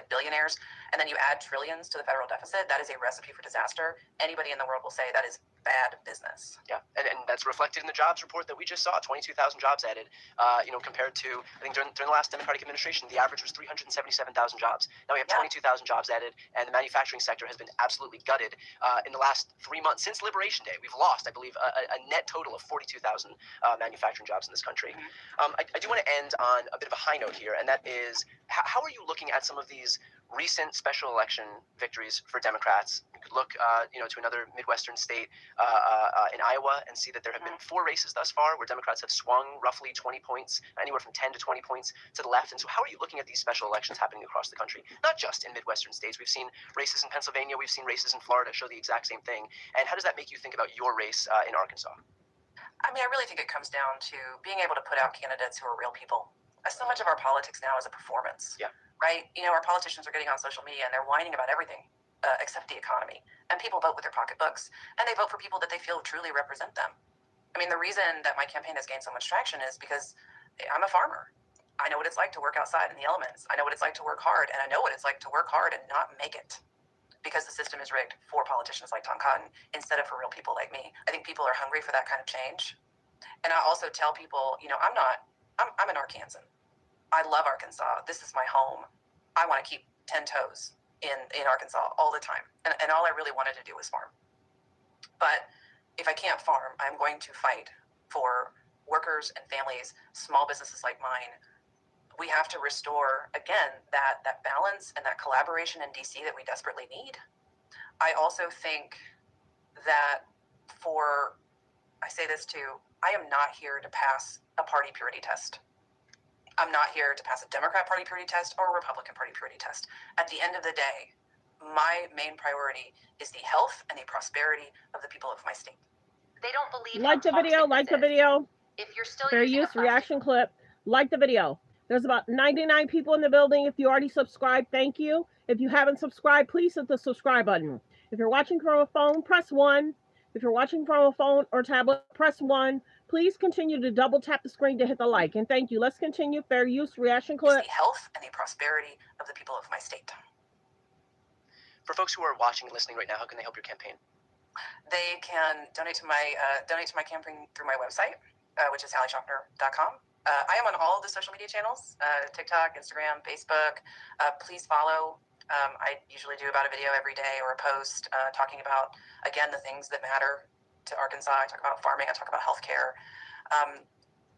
billionaires, and then you add trillions to the federal deficit, that is a recipe for disaster. Anybody in the world will say that is bad business. Yeah, and that's reflected in the jobs report that we just saw. 22,000 jobs added, compared to, I think during the last Democratic administration, the average was 377,000 jobs. Now we have 22,000 jobs added, and the manufacturing sector has been absolutely gutted in the last 3 months. Since Liberation Day, we've lost, I believe, a net total of 42,000 manufacturing jobs in this country. I do want to end on a bit of a high note here, and that is, how are you looking at some of these recent special election victories for Democrats? You could look, to another Midwestern state in Iowa and see that there have been 4 races thus far where Democrats have swung roughly 20 points, anywhere from 10 to 20 points to the left. And so how are you looking at these special elections happening across the country? Not just in Midwestern states. We've seen races in Pennsylvania. We've seen races in Florida show the exact same thing. And how does that make you think about your race in Arkansas? I mean, I really think it comes down to being able to put out candidates who are real people. So much of our politics now is a performance. Yeah. Right? You know, our politicians are getting on social media and they're whining about everything except the economy. And people vote with their pocketbooks, and they vote for people that they feel truly represent them. I mean, the reason that my campaign has gained so much traction is because I'm a farmer. I know what it's like to work outside in the elements. I know what it's like to work hard, and I know what it's like to work hard and not make it because the system is rigged for politicians like Tom Cotton instead of for real people like me. I think people are hungry for that kind of change. And I also tell people, you know, I'm an Arkansan. I love Arkansas. This is my home. I want to keep 10 toes in Arkansas all the time. And all I really wanted to do was farm. But if I can't farm, I'm going to fight for workers and families, small businesses like mine. We have to restore, again, that balance and that collaboration in DC that we desperately need. I also think that I say this too, I am not here to pass a party purity test. I'm not here to pass a Democrat Party purity test or a Republican Party purity test. At the end of the day, my main priority is the health and the prosperity of the people of my state. They don't believe. Like the video, like the video. If you're still fair use reaction clip, like the video. There's about 99 people in the building. If you already subscribed, thank you. If you haven't subscribed, please hit the subscribe button. If you're watching from a phone, press 1. If you're watching from a phone or tablet, press 1. Please continue to double tap the screen to hit the like. And thank you. Let's continue. Fair use reaction clip. It's the health and the prosperity of the people of my state. For folks who are watching and listening right now, how can they help your campaign? They can donate to my campaign through my website, which is HallieSchaffner.com. I am on all of the social media channels, TikTok, Instagram, Facebook. Please follow. I usually do about a video every day or a post talking about, again, the things that matter to Arkansas. I talk about farming. I talk about healthcare.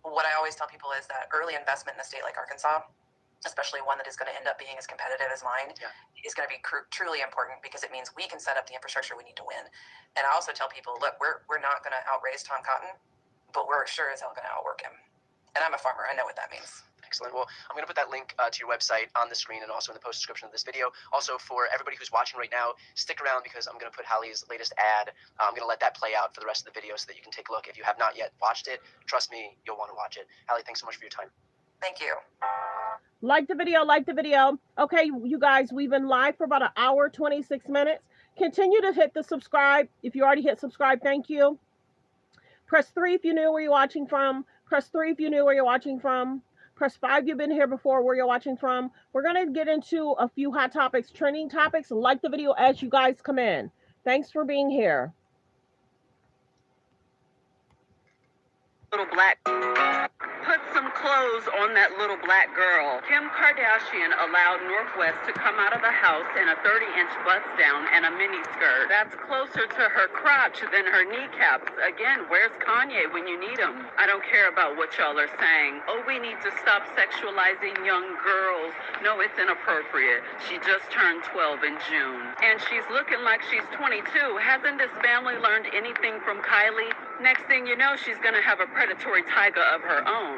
What I always tell people is that early investment in a state like Arkansas, especially one that is going to end up being as competitive as mine, is going to be truly important because it means we can set up the infrastructure we need to win. And I also tell people, look, we're not going to outraise Tom Cotton, but we're sure as hell going to outwork him. And I'm a farmer. I know what that means. Excellent. Well, I'm going to put that link to your website on the screen and also in the post description of this video. Also, for everybody who's watching right now, stick around because I'm going to put Hallie's latest ad. I'm going to let that play out for the rest of the video so that you can take a look. If you have not yet watched it, trust me, you'll want to watch it. Hallie, thanks so much for your time. Thank you. Like the video, like the video. Okay, you guys, we've been live for about an hour, 26 minutes. Continue to hit the subscribe. If you already hit subscribe, thank you. Press 3 if you knew where you're watching from. Press 3 if you knew where you're watching from. Press 5 you've been here before, where you're watching from. We're going to get into a few hot topics, trending topics. Like the video as you guys come in. Thanks for being here. Little black. Put some clothes on that little black girl. Kim Kardashian allowed Northwest to come out of the house in a 30-inch bust-down and a miniskirt. That's closer to her crotch than her kneecaps. Again, where's Kanye when you need him? I don't care about what y'all are saying. Oh, we need to stop sexualizing young girls. No, it's inappropriate. She just turned 12 in June. And she's looking like she's 22. Hasn't this family learned anything from Kylie? Next thing you know, she's going to have a predatory tiger of her own.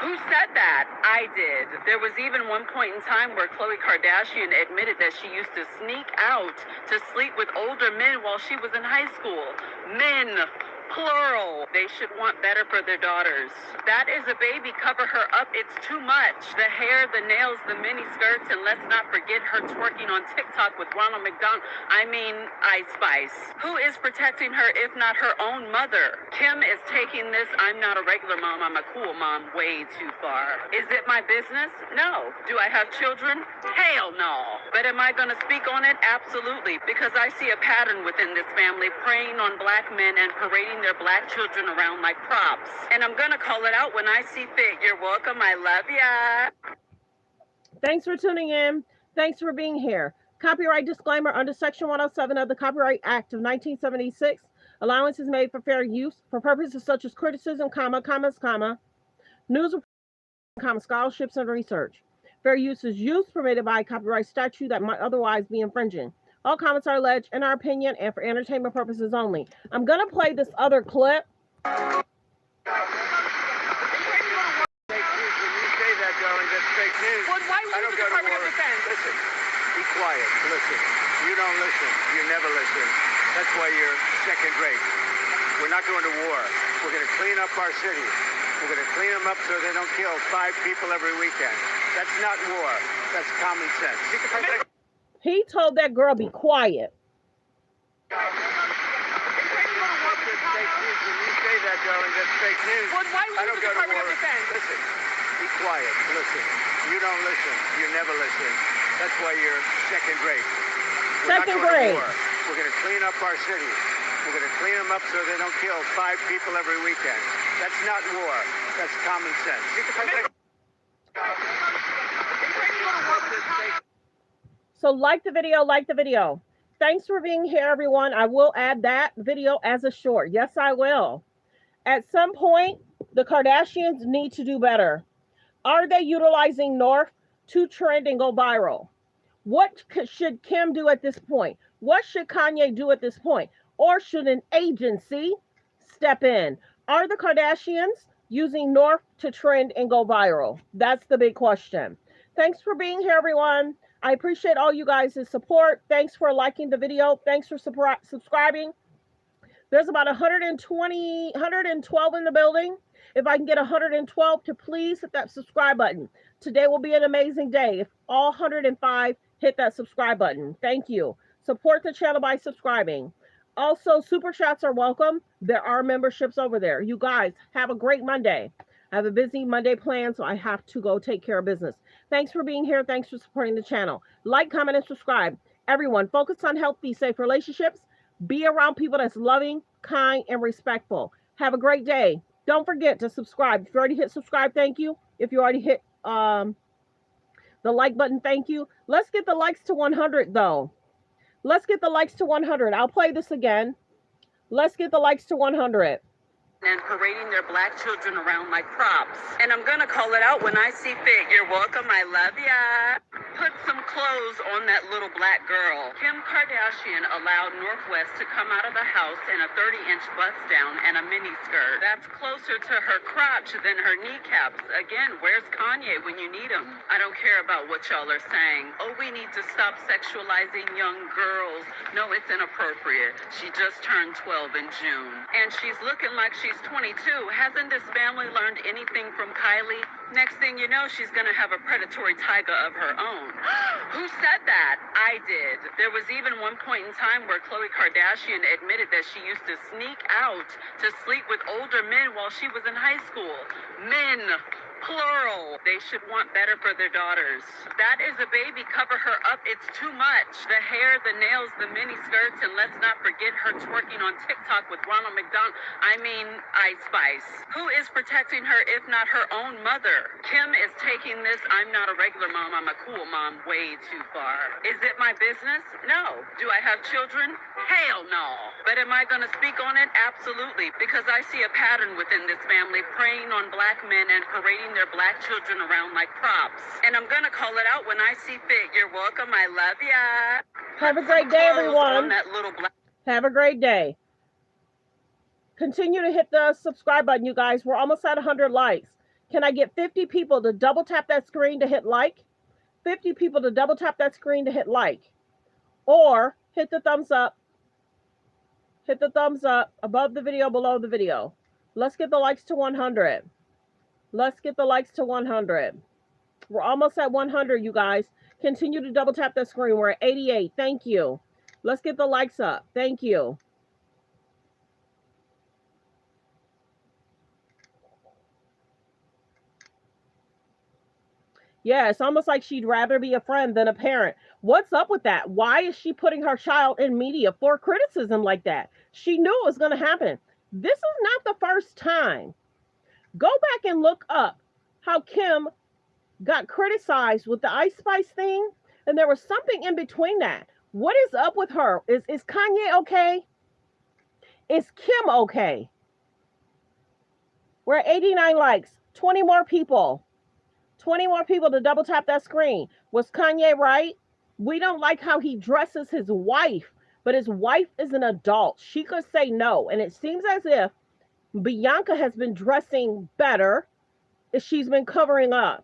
Who said that? I did. There was even one point in time where Khloe Kardashian admitted that she used to sneak out to sleep with older men while she was in high school. Men, plural. They should want better for their daughters. That is a baby. Cover her up. It's too much. The hair, the nails, the mini skirts, and let's not forget her twerking on TikTok with Ronald McDonald. I mean, Ice Spice. Who is protecting her if not her own mother? Kim is taking this I'm not a regular mom, I'm a cool mom way too far. Is it my business? No. Do I have children? Hell no. But am I going to speak on it? Absolutely. Because I see a pattern within this family preying on black men and parading their black children around like props. And I'm going to call it out when I see fit. You're welcome. I love ya. Thanks for tuning in. Thanks for being here. Copyright disclaimer under Section 107 of the Copyright Act of 1976. Allowance is made for fair use for purposes such as criticism, comments, news, scholarships, and research. Fair use is use permitted by copyright statute that might otherwise be infringing. All comments are alleged in our opinion and for entertainment purposes only. I'm going to play this other clip. Fake news. Well, why would the Department of Defense? Listen, be quiet. Listen. You don't listen. You never listen. That's why you're second rate. We're not going to war. We're going to clean up our cities. We're going to clean them up so they don't kill 5 people every weekend. That's not war. That's common sense. He told that girl be quiet. Fake news. When you say that, darling, that's fake news. Well, why would the Department of Defense? Listen. Be quiet. Listen. You don't listen. You never listen. That's why you're second rate. Second grade. We're going to clean up our cities. We're going to clean them up so they don't kill 5 people every weekend. That's not war. That's common sense. So like the video. Thanks for being here, everyone. I will add that video as a short. Yes, I will. At some point, the Kardashians need to do better. Are they utilizing North to trend and go viral? What should Kim do at this point? What should Kanye do at this point? Or should an agency step in? Are the Kardashians using North to trend and go viral? That's the big question. Thanks for being here, everyone. I appreciate all you guys' support. Thanks for liking the video. Thanks for subscribing. There's about 112 in the building. If I can get 112 to please hit that subscribe button. Today will be an amazing day. If all 105 hit that subscribe button. Thank you. Support the channel by subscribing. Also, super chats are welcome. There are memberships over there. You guys have a great Monday. I have a busy Monday plan, so I have to go take care of business. Thanks for being here. Thanks for supporting the channel. Like, comment, and subscribe. Everyone, focus on healthy, safe relationships. Be around people that's loving, kind, and respectful. Have a great day. Don't forget to subscribe. If you already hit subscribe, thank you. If you already hit the like button, thank you. Let's get the likes to 100, though. Let's get the likes to 100. I'll play this again. Let's get the likes to 100. And parading their black children around like props. And I'm gonna call it out when I see fit. You're welcome. I love ya. Put some clothes on that little black girl. Kim Kardashian allowed North West to come out of the house in a 30-inch bust down and a mini skirt. That's closer to her crotch than her kneecaps. Again, where's Kanye when you need him? I don't care about what y'all are saying. Oh, we need to stop sexualizing young girls. No, it's inappropriate. She just turned 12 in June. And she's looking like she's 22. Hasn't this family learned anything from Kylie? Next thing you know, she's gonna have a predatory tiger of her own. Who said that? I did. There was even one point in time where Khloe Kardashian admitted that she used to sneak out to sleep with older men while she was in high school. Men. Plural. They should want better for their daughters. That is a baby. Cover her up. It's too much. The hair, the nails, the mini skirts, and let's not forget her twerking on TikTok with Ronald McDonald. I mean, Ice Spice. Who is protecting her if not her own mother? Kim is taking this I'm not a regular mom, I'm a cool mom way too far. Is it my business? No. Do I have children? Hell no. But am I going to speak on it? Absolutely. Because I see a pattern within this family preying on black men and parading their black children around like props. And I'm gonna call it out when I see fit. You're welcome. I love ya. Have a great day, everyone. Have a great day. Continue to hit the subscribe button, you guys. We're almost at 100 likes. Can I get 50 people to double tap that screen to hit like? 50 people to double tap that screen to hit like. Or hit the thumbs up. Hit the thumbs up above the video, below the video. Let's get the likes to 100. Let's get the likes to 100. We're almost at 100, you guys. Continue to double tap that screen. We're at 88. Thank you. Let's get the likes up. Thank you. Yeah, it's almost like she'd rather be a friend than a parent. What's up with that? Why is she putting her child in media for criticism like that? She knew it was going to happen. This is not the first time. Go back and look up how Kim got criticized with the Ice Spice thing, and there was something in between that. What is up with her? Is Kanye okay? Is Kim okay? We're at 89 likes. 20 more people. 20 more people to double tap that screen. Was Kanye right? We don't like how he dresses his wife, but his wife is an adult. She could say no. And it seems as if Bianca has been dressing better as she's been covering up.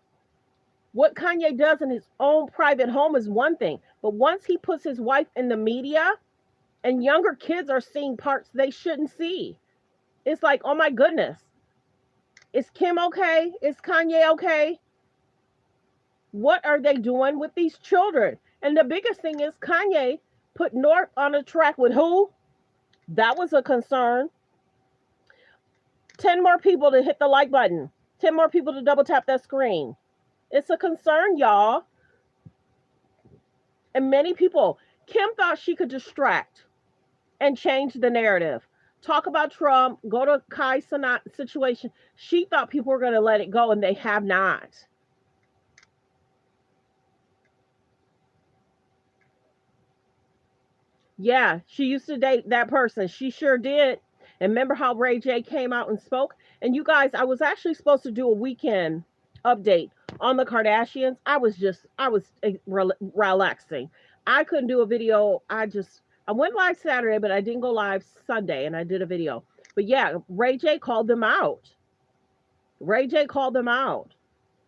What Kanye does in his own private home is one thing, but once he puts his wife in the media and younger kids are seeing parts they shouldn't see, it's like, oh my goodness. Is Kim okay? Is Kanye okay? What are they doing with these children? And the biggest thing is Kanye put North on a track with who? That was a concern. 10 more people to hit the like button. 10 more people to double tap that screen. It's a concern, y'all. And many people, Kim thought she could distract and change the narrative. Talk about Trump, go to Kai Cenat situation. She thought people were going to let it go, and they have not. Yeah, she used to date that person. She sure did. And remember how Ray J came out and spoke? And you guys, I was actually supposed to do a weekend update on the Kardashians. I was relaxing. I couldn't do a video. I went live Saturday, but I didn't go live Sunday, and I did a video. But yeah, Ray J called them out. Ray J called them out.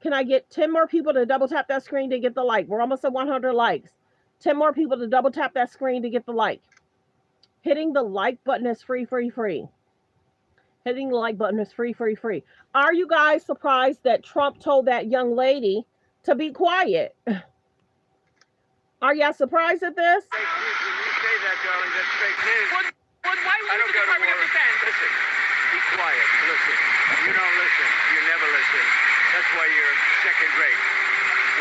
Can I get 10 more people to double tap that screen to get the like? We're almost at 100 likes. 10 more people to double tap that screen to get the like. Hitting the like button is free, free, free. Hitting the like button is free, free, free. Are you guys surprised that Trump told that young lady to be quiet? Are y'all surprised at this? When you say that, darling, that's fake news. Why would the Department of Defense? Listen, be quiet. Listen. You don't listen. You never listen. That's why you're second rate.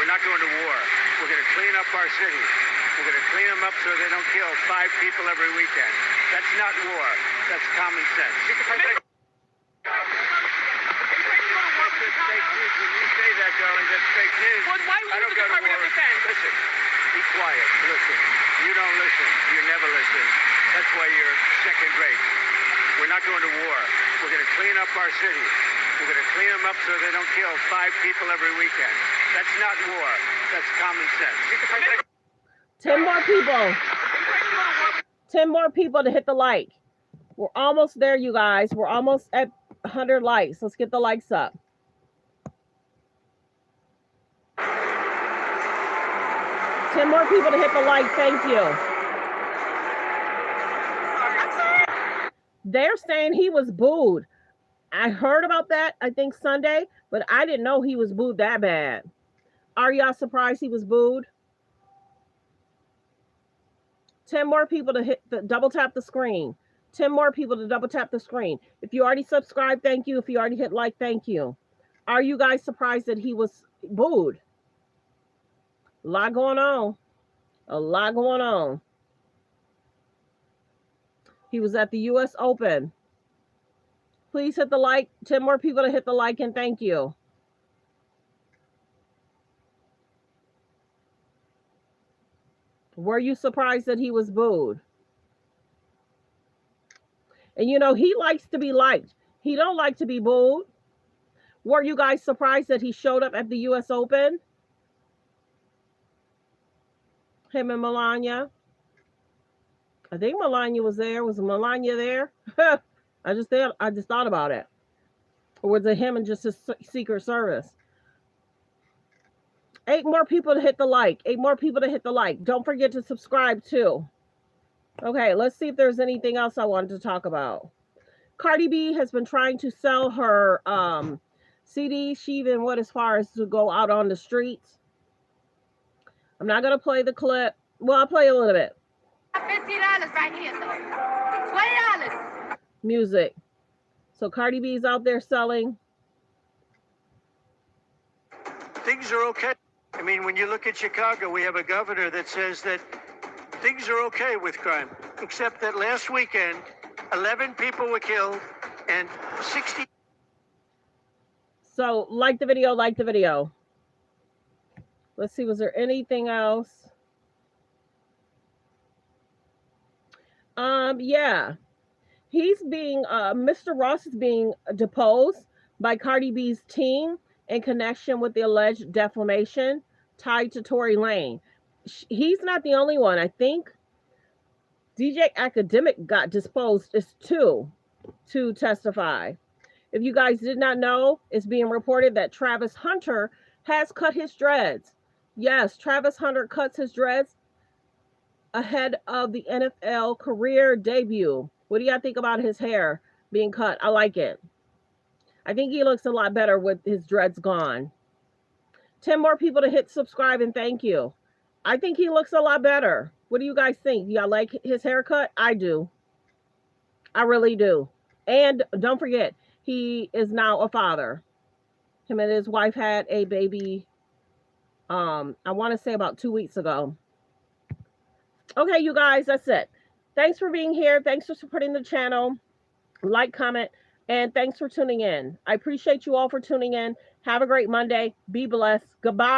We're not going to war. We're going to clean up our cities. We're going to clean them up so they don't kill 5 people every weekend. That's not war. That's common sense. When you say that, darling, that's fake news. Why would the Department of Defense? Listen, be quiet. Listen. You don't listen. You never listen. That's why you're second rate. We're not going to war. We're going to clean up our cities. We're going to clean them up so they don't kill 5 people every weekend. That's not war. That's common sense. 10 more people. 10 more people to hit the like. We're almost there, you guys. We're almost at 100 likes. Let's get the likes up. Ten more people to hit the like. Thank you. They're saying he was booed. I heard about that, I think Sunday, but I didn't know he was booed that bad. Are y'all surprised he was booed? 10 more people to hit the double tap the screen. 10 more people to double tap the screen. If you already subscribed, thank you. If you already hit like, thank you. Are you guys surprised that he was booed? A lot going on. A lot going on. He was at the US Open. Please hit the like. 10 more people to hit the like and thank you. Were you surprised that he was booed? And you know, he likes to be liked. He don't like to be booed. Were you guys surprised that he showed up at the US Open? Him and Melania. I think Melania was there. Was Melania there? I just thought about it. Or was it him and just his Secret Service? 8 more people to hit the like. 8 more people to hit the like. Don't forget to subscribe too. Okay, let's see if there's anything else I wanted to talk about. Cardi B has been trying to sell her CD. She even went as far as to go out on the streets. I'm not going to play the clip. Well, I'll play a little bit. $50 right here, sir. $20. Music. So Cardi B's out there selling. Things are okay. I mean, when you look at Chicago, we have a governor that says that things are okay with crime, except that last weekend, 11 people were killed and 60. So like the video, like the video. Let's see, was there anything else? Yeah. He's being, Mr. Ross is being deposed by Cardi B's team in connection with the alleged defamation tied to Tory Lane. He's not the only one. I think DJ Academic got disposed as two to testify. If you guys did not know, it's being reported that Travis Hunter has cut his dreads. Yes, Travis Hunter cuts his dreads ahead of the NFL career debut. What do y'all think about his hair being cut? I like it. I think he looks a lot better with his dreads gone. 10 more people to hit subscribe and thank you. I think he looks a lot better. What do you guys think? Y'all like his haircut? I do. I really do. And don't forget, he is now a father. Him and his wife had a baby, I want to say about 2 weeks ago. Okay, you guys, that's it. Thanks for being here. Thanks for supporting the channel. Like, comment, and thanks for tuning in. I appreciate you all for tuning in. Have a great Monday. Be blessed. Goodbye.